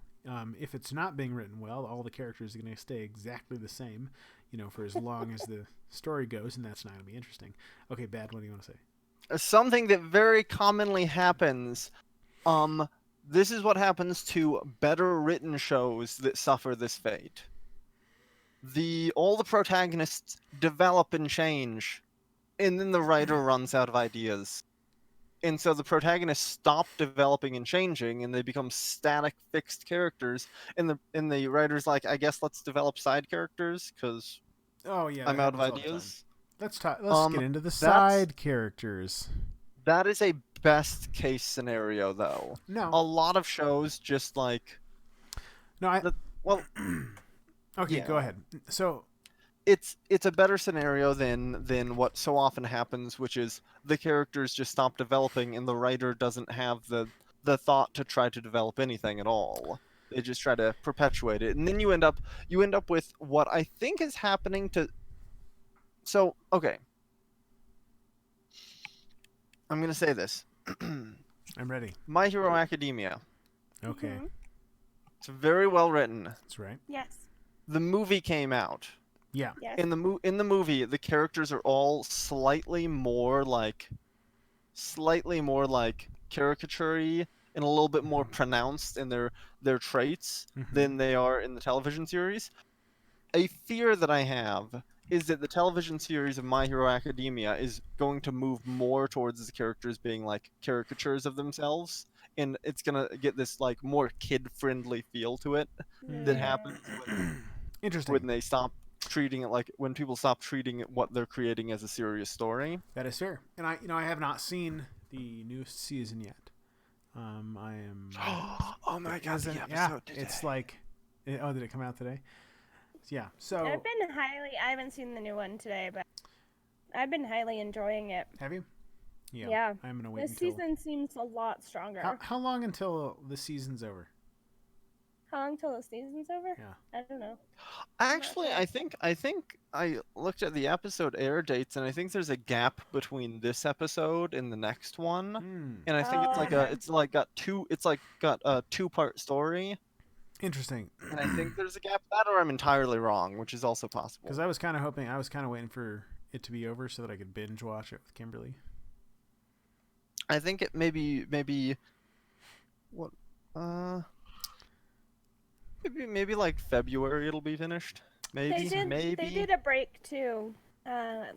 B: if it's not being written well, all the characters are going to stay exactly the same, you know, for as long as the story goes, and that's not going to be interesting. Okay, Bad. What do you want to say?
C: Something that very commonly happens. This is what happens to better written shows that suffer this fate. All the protagonists develop and change, and then the writer runs out of ideas. And so the protagonists stop developing and changing, and they become static, fixed characters. And the writer's like, I guess let's develop side characters, because I'm out of ideas.
B: Let's get into the side characters.
C: That is a best case scenario, though.
B: No.
C: A lot of shows just like...
B: No, okay,
C: yeah.
B: Go ahead. So...
C: It's a better scenario than what so often happens, which is the characters just stop developing and the writer doesn't have the thought to try to develop anything at all. They just try to perpetuate it. And then you end up with what I think is happening to... So, okay. I'm going to say this.
B: I'm ready.
C: My Hero Academia.
B: Okay.
C: It's very well written.
B: That's right.
A: Yes.
C: The movie came out.
B: Yeah.
A: Yes.
C: In the movie, the characters are all slightly more like caricature-y and a little bit more pronounced in their traits than they are in the television series. A fear that I have is that the television series of My Hero Academia is going to move more towards the characters being like caricatures of themselves, and it's gonna get this like more kid-friendly feel to it that happens when they stop treating it like when people stop treating it what they're creating as a serious story.
B: That is fair, and I have not seen the new season yet. I am.
C: Oh my god! The episode today.
B: It's like, did it come out today? Yeah. So
A: I haven't seen the new one today, but I've been highly enjoying it.
B: Have you?
A: Yeah.
B: I'm gonna wait.
A: This season seems a lot stronger.
B: How long until the season's over?
A: How long till the season's over?
B: Yeah.
A: I don't know.
C: Actually, I think I looked at the episode air dates, and I think there's a gap between this episode and the next one. And I think it's got a 2-part story.
B: Interesting.
C: And I think there's a gap that, or I'm entirely wrong, which is also possible.
B: Because I was kind of waiting for it to be over so that I could binge watch it with Kimberly?
C: I think it maybe what maybe like February it'll be finished. Maybe.
A: They did a break too,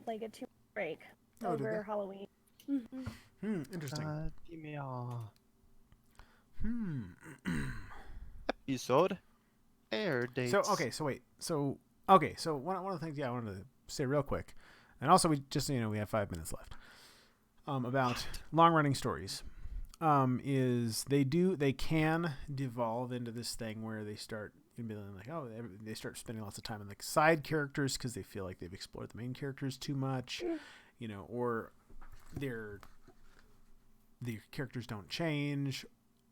A: like a 2 break
B: Oh, did
A: over
B: they?
A: Halloween.
B: Interesting.
C: Episode air dates.
B: So one of the things I wanted to say real quick, and also we just we have 5 minutes left. About long running stories, is they can devolve into this thing where they start being like, oh, they start spending lots of time on the side characters because they feel like they've explored the main characters too much, or the characters don't change.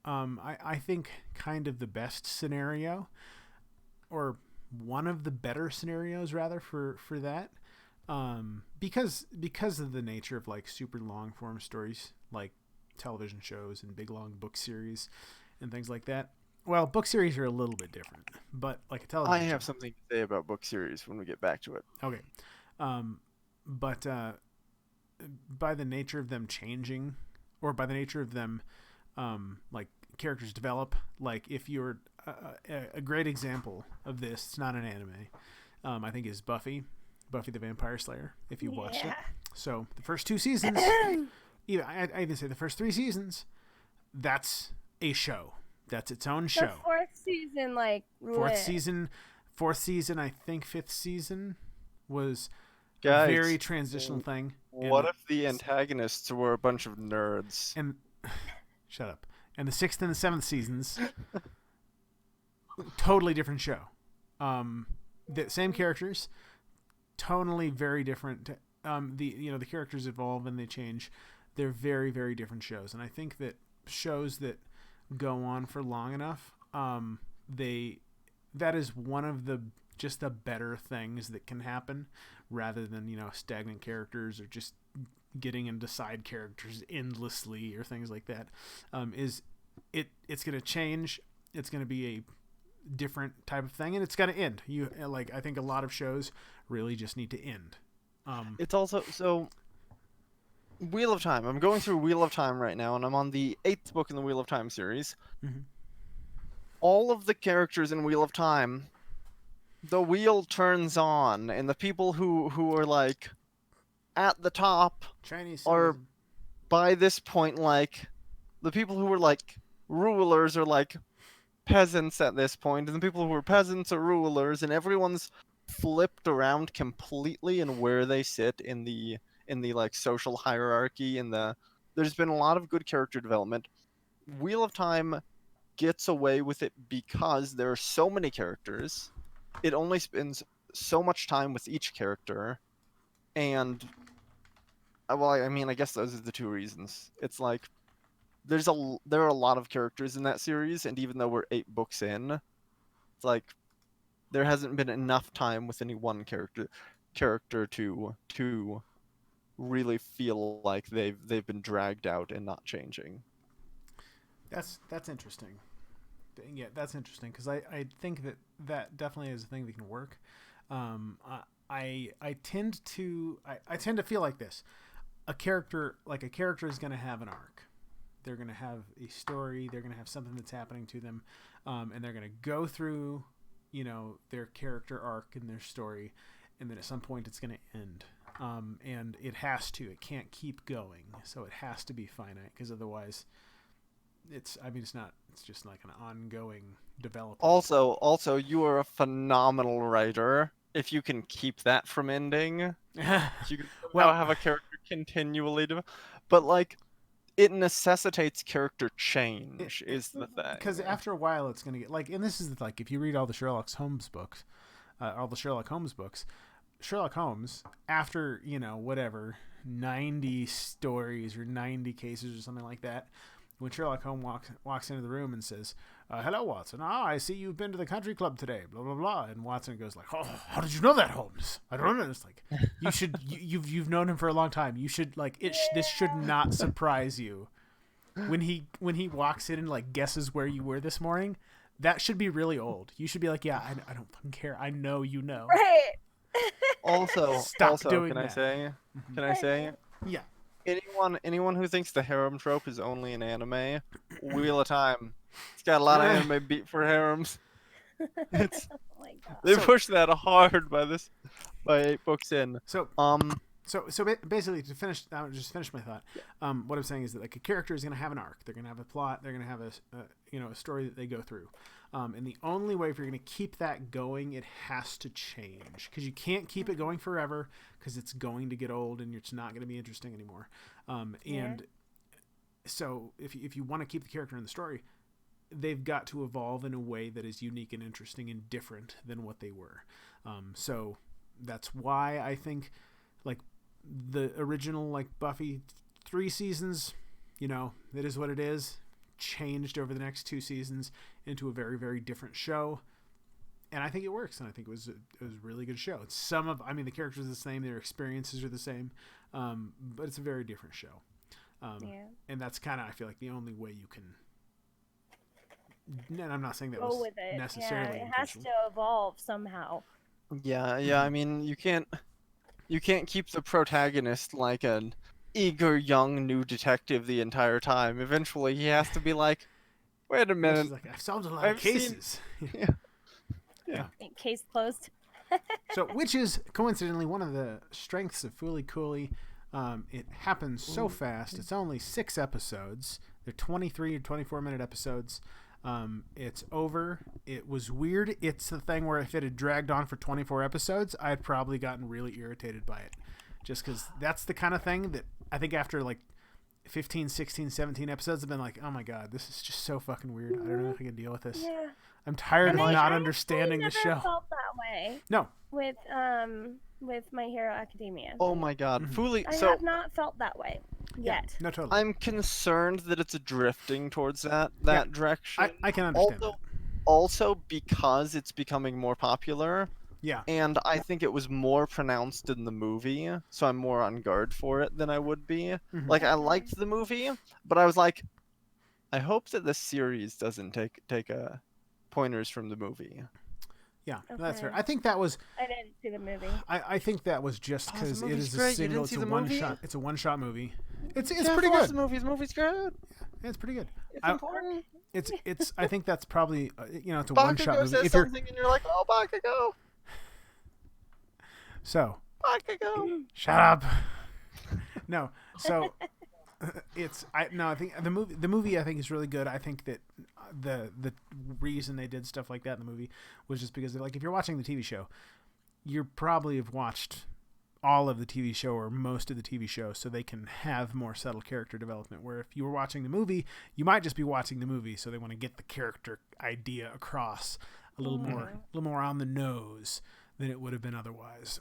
B: I think kind of the best scenario, or one of the better scenarios rather for that, because of the nature of like super long form stories like television shows and big long book series and things like that. Well, book series are a little bit different, but like a television
C: I have
B: show,
C: something to say about book series when we get back to it.
B: okay. But by the nature of them changing, or by the nature of them like characters develop, like if you're a great example of this, it's not an anime, I think is Buffy the Vampire Slayer, if you watched it. So the first 2 seasons, I even say the first 3 seasons, that's a show. That's its own show.
A: The 4th season, like
B: Fourth season, I think 5th season was
C: Guys,
B: a very transitional thing.
C: What if the antagonists were a bunch of nerds?
B: And shut up. And the 6th and the 7th seasons, totally different show. The same characters, tonally very different. The characters evolve and they change. They're very, very different shows. And I think that shows that go on for long enough, that is one of the better things that can happen, rather than stagnant characters or just getting into side characters endlessly or things like that. It's going to change. It's going to be a different type of thing, and it's going to end. I think a lot of shows really just need to end.
C: It's also so. Wheel of Time. I'm going through Wheel of Time right now, and I'm on the 8th book in the Wheel of Time series.
B: Mm-hmm.
C: All of the characters in Wheel of Time, the wheel turns on, and the people who are like at the top
B: Chinese
C: are
B: citizen.
C: by this point like the people who were like rulers are like peasants at this point, and the people who were peasants are rulers, and everyone's flipped around completely in where they sit in the like social hierarchy. There's been a lot of good character development. Wheel of Time gets away with it because there are so many characters. It only spends so much time with each character, and I guess those are the 2 reasons. It's like there are a lot of characters in that series, and even though we're 8 books in, it's like there hasn't been enough time with any one character to really feel like they've been dragged out and not changing.
B: That's interesting. Yeah, that's interesting, because I think that definitely is a thing that can work. I tend to feel like this. A character is going to have an arc. They're going to have a story. They're going to have something that's happening to them, and they're going to go through their character arc and their story, and then at some point it's going to end. And it can't keep going, so it has to be finite, because otherwise it's just like an ongoing development.
C: Also, you are a phenomenal writer if you can keep that from ending. You can have a character continually but like it necessitates character change is the thing.
B: Because after a while it's going to get like, and this is like, if you read all the Sherlock Holmes books, Sherlock Holmes, after, 90 stories or 90 cases or something like that, when Sherlock Holmes walks into the room and says, hello, Watson. I see you've been to the country club today, blah, blah, blah. And Watson goes like, oh, how did you know that, Holmes? I don't know. It's like, you should, you've known him for a long time. You should, like, this should not surprise you. When he walks in and, like, guesses where you were this morning, that should be really old. You should be like, yeah, I don't fucking care. I know you know.
A: Right.
B: Stop doing
C: can I
B: that.
C: say? Can I say?
B: Yeah.
C: Anyone who thinks the harem trope is only an anime, Wheel of Time. It's got a lot of anime beat for harems. It's
A: Oh my god.
C: they pushed that hard by 8 books in.
B: So basically, to finish, I'll just finish my thought. What I'm saying is that like a character is going to have an arc. They're going to have a plot. They're going to have a story that they go through. And the only way if you're going to keep that going, it has to change because you can't keep it going forever because it's going to get old and it's not going to be interesting anymore. And so if you want to keep the character in the story, they've got to evolve in a way that is unique and interesting and different than what they were. So that's why I think like the original like Buffy 3 seasons, it is what it is, changed over the next 2 seasons into a very, very different show. And I think it works. And I think it was a really good show. It's the characters are the same. Their experiences are the same. But it's a very different show. And that's kind of, I feel like the only way you can, and I'm not saying that was necessarily
A: it has to evolve somehow.
C: Yeah. I mean, you can't keep the protagonist like an eager young new detective the entire time. Eventually, he has to be like, wait a minute,
B: like, I've solved a lot of cases. Yeah.
A: Case closed.
B: So, which is coincidentally one of the strengths of Fooley Cooley. It happens so fast. It's only 6 episodes. They're 23 or 24-minute episodes. It's over. It was weird. It's the thing where if it had dragged on for 24 episodes, I had probably gotten really irritated by it. Just because that's the kind of thing that I think after like 15, 16, 17 episodes, I've been like, oh my God, this is just so fucking weird. I don't know if I can deal with this.
A: Yeah.
B: I'm tired of not understanding the show.
A: I felt that way.
B: No.
A: With My Hero Academia.
C: Oh my God, Fooley.
A: I have not felt that way yet.
B: No, totally.
C: I'm concerned that it's drifting towards that direction.
B: I can understand that.
C: Also because it's becoming more popular.
B: Yeah.
C: And I think it was more pronounced in the movie, so I'm more on guard for it than I would be.
B: Mm-hmm.
C: Like, I liked the movie, but I was like, I hope that the series doesn't take pointers from the movie.
B: Yeah, that's fair. I think that was.
A: I didn't see the movie.
B: I think that was just because it is
C: great.
B: a single. It's a one shot. It's a one-shot movie. It's pretty
C: good.
B: good.
C: The movie's good.
B: Yeah, it's pretty good.
C: It's important.
B: It's. I think that's probably it's a
C: Bakugo
B: one-shot movie.
C: Says something and you're like, oh, Bakugo.
B: So.
C: Bakugo.
B: Shut up. No. So. I think the movie I think is really good. I think that the reason they did stuff like that in the movie was just because like if you're watching the TV show, you probably have watched all of the TV show or most of the TV show, so they can have more subtle character development. Where if you were watching the movie, you might just be watching the movie, so they want to get the character idea across a little more on the nose than it would have been otherwise.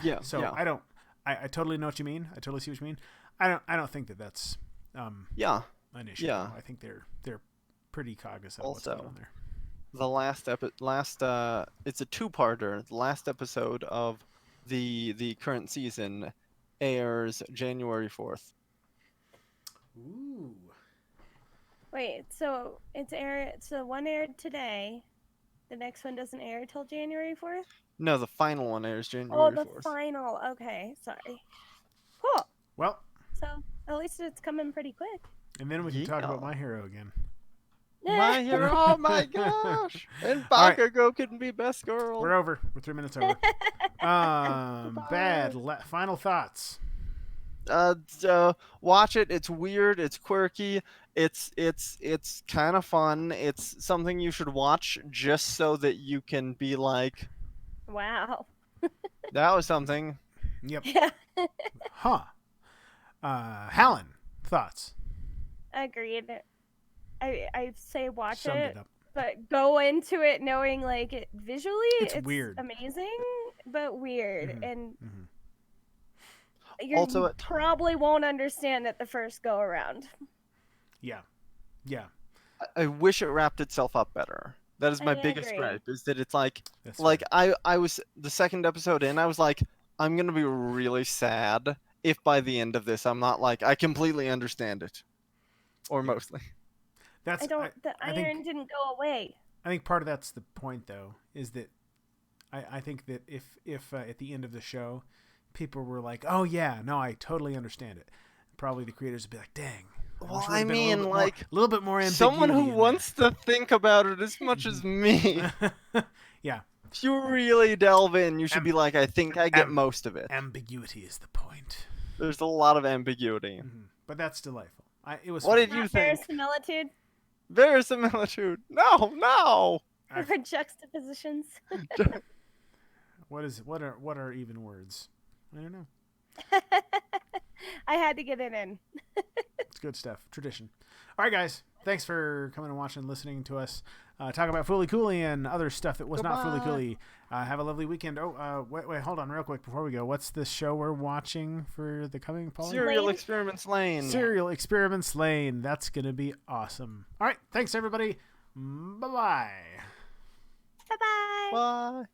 C: Yeah.
B: So yeah. I totally know what you mean. I totally see what you mean. I don't think that's an issue.
C: Yeah.
B: I think they're pretty cognizant of what's going on there.
C: The last it's a 2-parter. The last episode of the current season airs January 4th.
B: Ooh.
A: Wait, so one aired today. The next one doesn't air till January 4th?
C: No, the final one airs January 4th.
A: Oh, the final. Okay, sorry. Cool.
B: Well,
A: so at least it's coming pretty quick.
B: And then we can talk about My Hero again.
C: My Hero, oh my gosh! And Bakugo can be best girl.
B: We're over. We're 3 minutes over. Final thoughts.
C: Watch it. It's weird. It's quirky. It's kind of fun. It's something you should watch just so that you can be like,
A: wow,
C: that was something.
B: Yep.
A: Yeah.
B: Huh. Hallen, thoughts?
A: Agreed. I say watch
B: Summed
A: it,
B: up.
A: but go into it knowing like visually it's
B: weird,
A: amazing, but weird,
B: mm-hmm.
A: and
B: mm-hmm.
A: You probably won't understand it the first go around.
B: Yeah.
C: I wish it wrapped itself up better. That is my biggest gripe. Is that it's like I was the second episode in. I was like, I'm gonna be really sad if by the end of this I'm not like I completely understand it, or mostly.
A: The iron didn't go away.
B: I think part of that's the point, though, is that I think that if at the end of the show, people were like, "Oh yeah, no, I totally understand it," probably the creators would be like, "Dang."
C: Well, I mean, like,
B: a little bit more ambiguity.
C: Someone who wants to think about it as much as me.
B: Yeah.
C: If you really delve in, you should be like, I think I get most of it.
B: Ambiguity is the point.
C: There's a lot of ambiguity.
B: But that's delightful. It was.
C: What did you think?
A: Verisimilitude.
C: Verisimilitude. No.
A: Or juxtapositions.
B: What are even words? I don't know.
A: I had to get it in.
B: It's good stuff. Tradition. All right, guys. Thanks for coming and watching and listening to us talk about Fooley Cooley and other stuff that was not Fooley Cooley. Have a lovely weekend. Oh, wait, hold on real quick before we go. What's the show we're watching for the coming Paul?
C: Serial Experiments Lane.
B: Serial Experiments Lane. That's going to be awesome. All right. Thanks, everybody. Bye-bye.
A: Bye-bye.
C: Bye.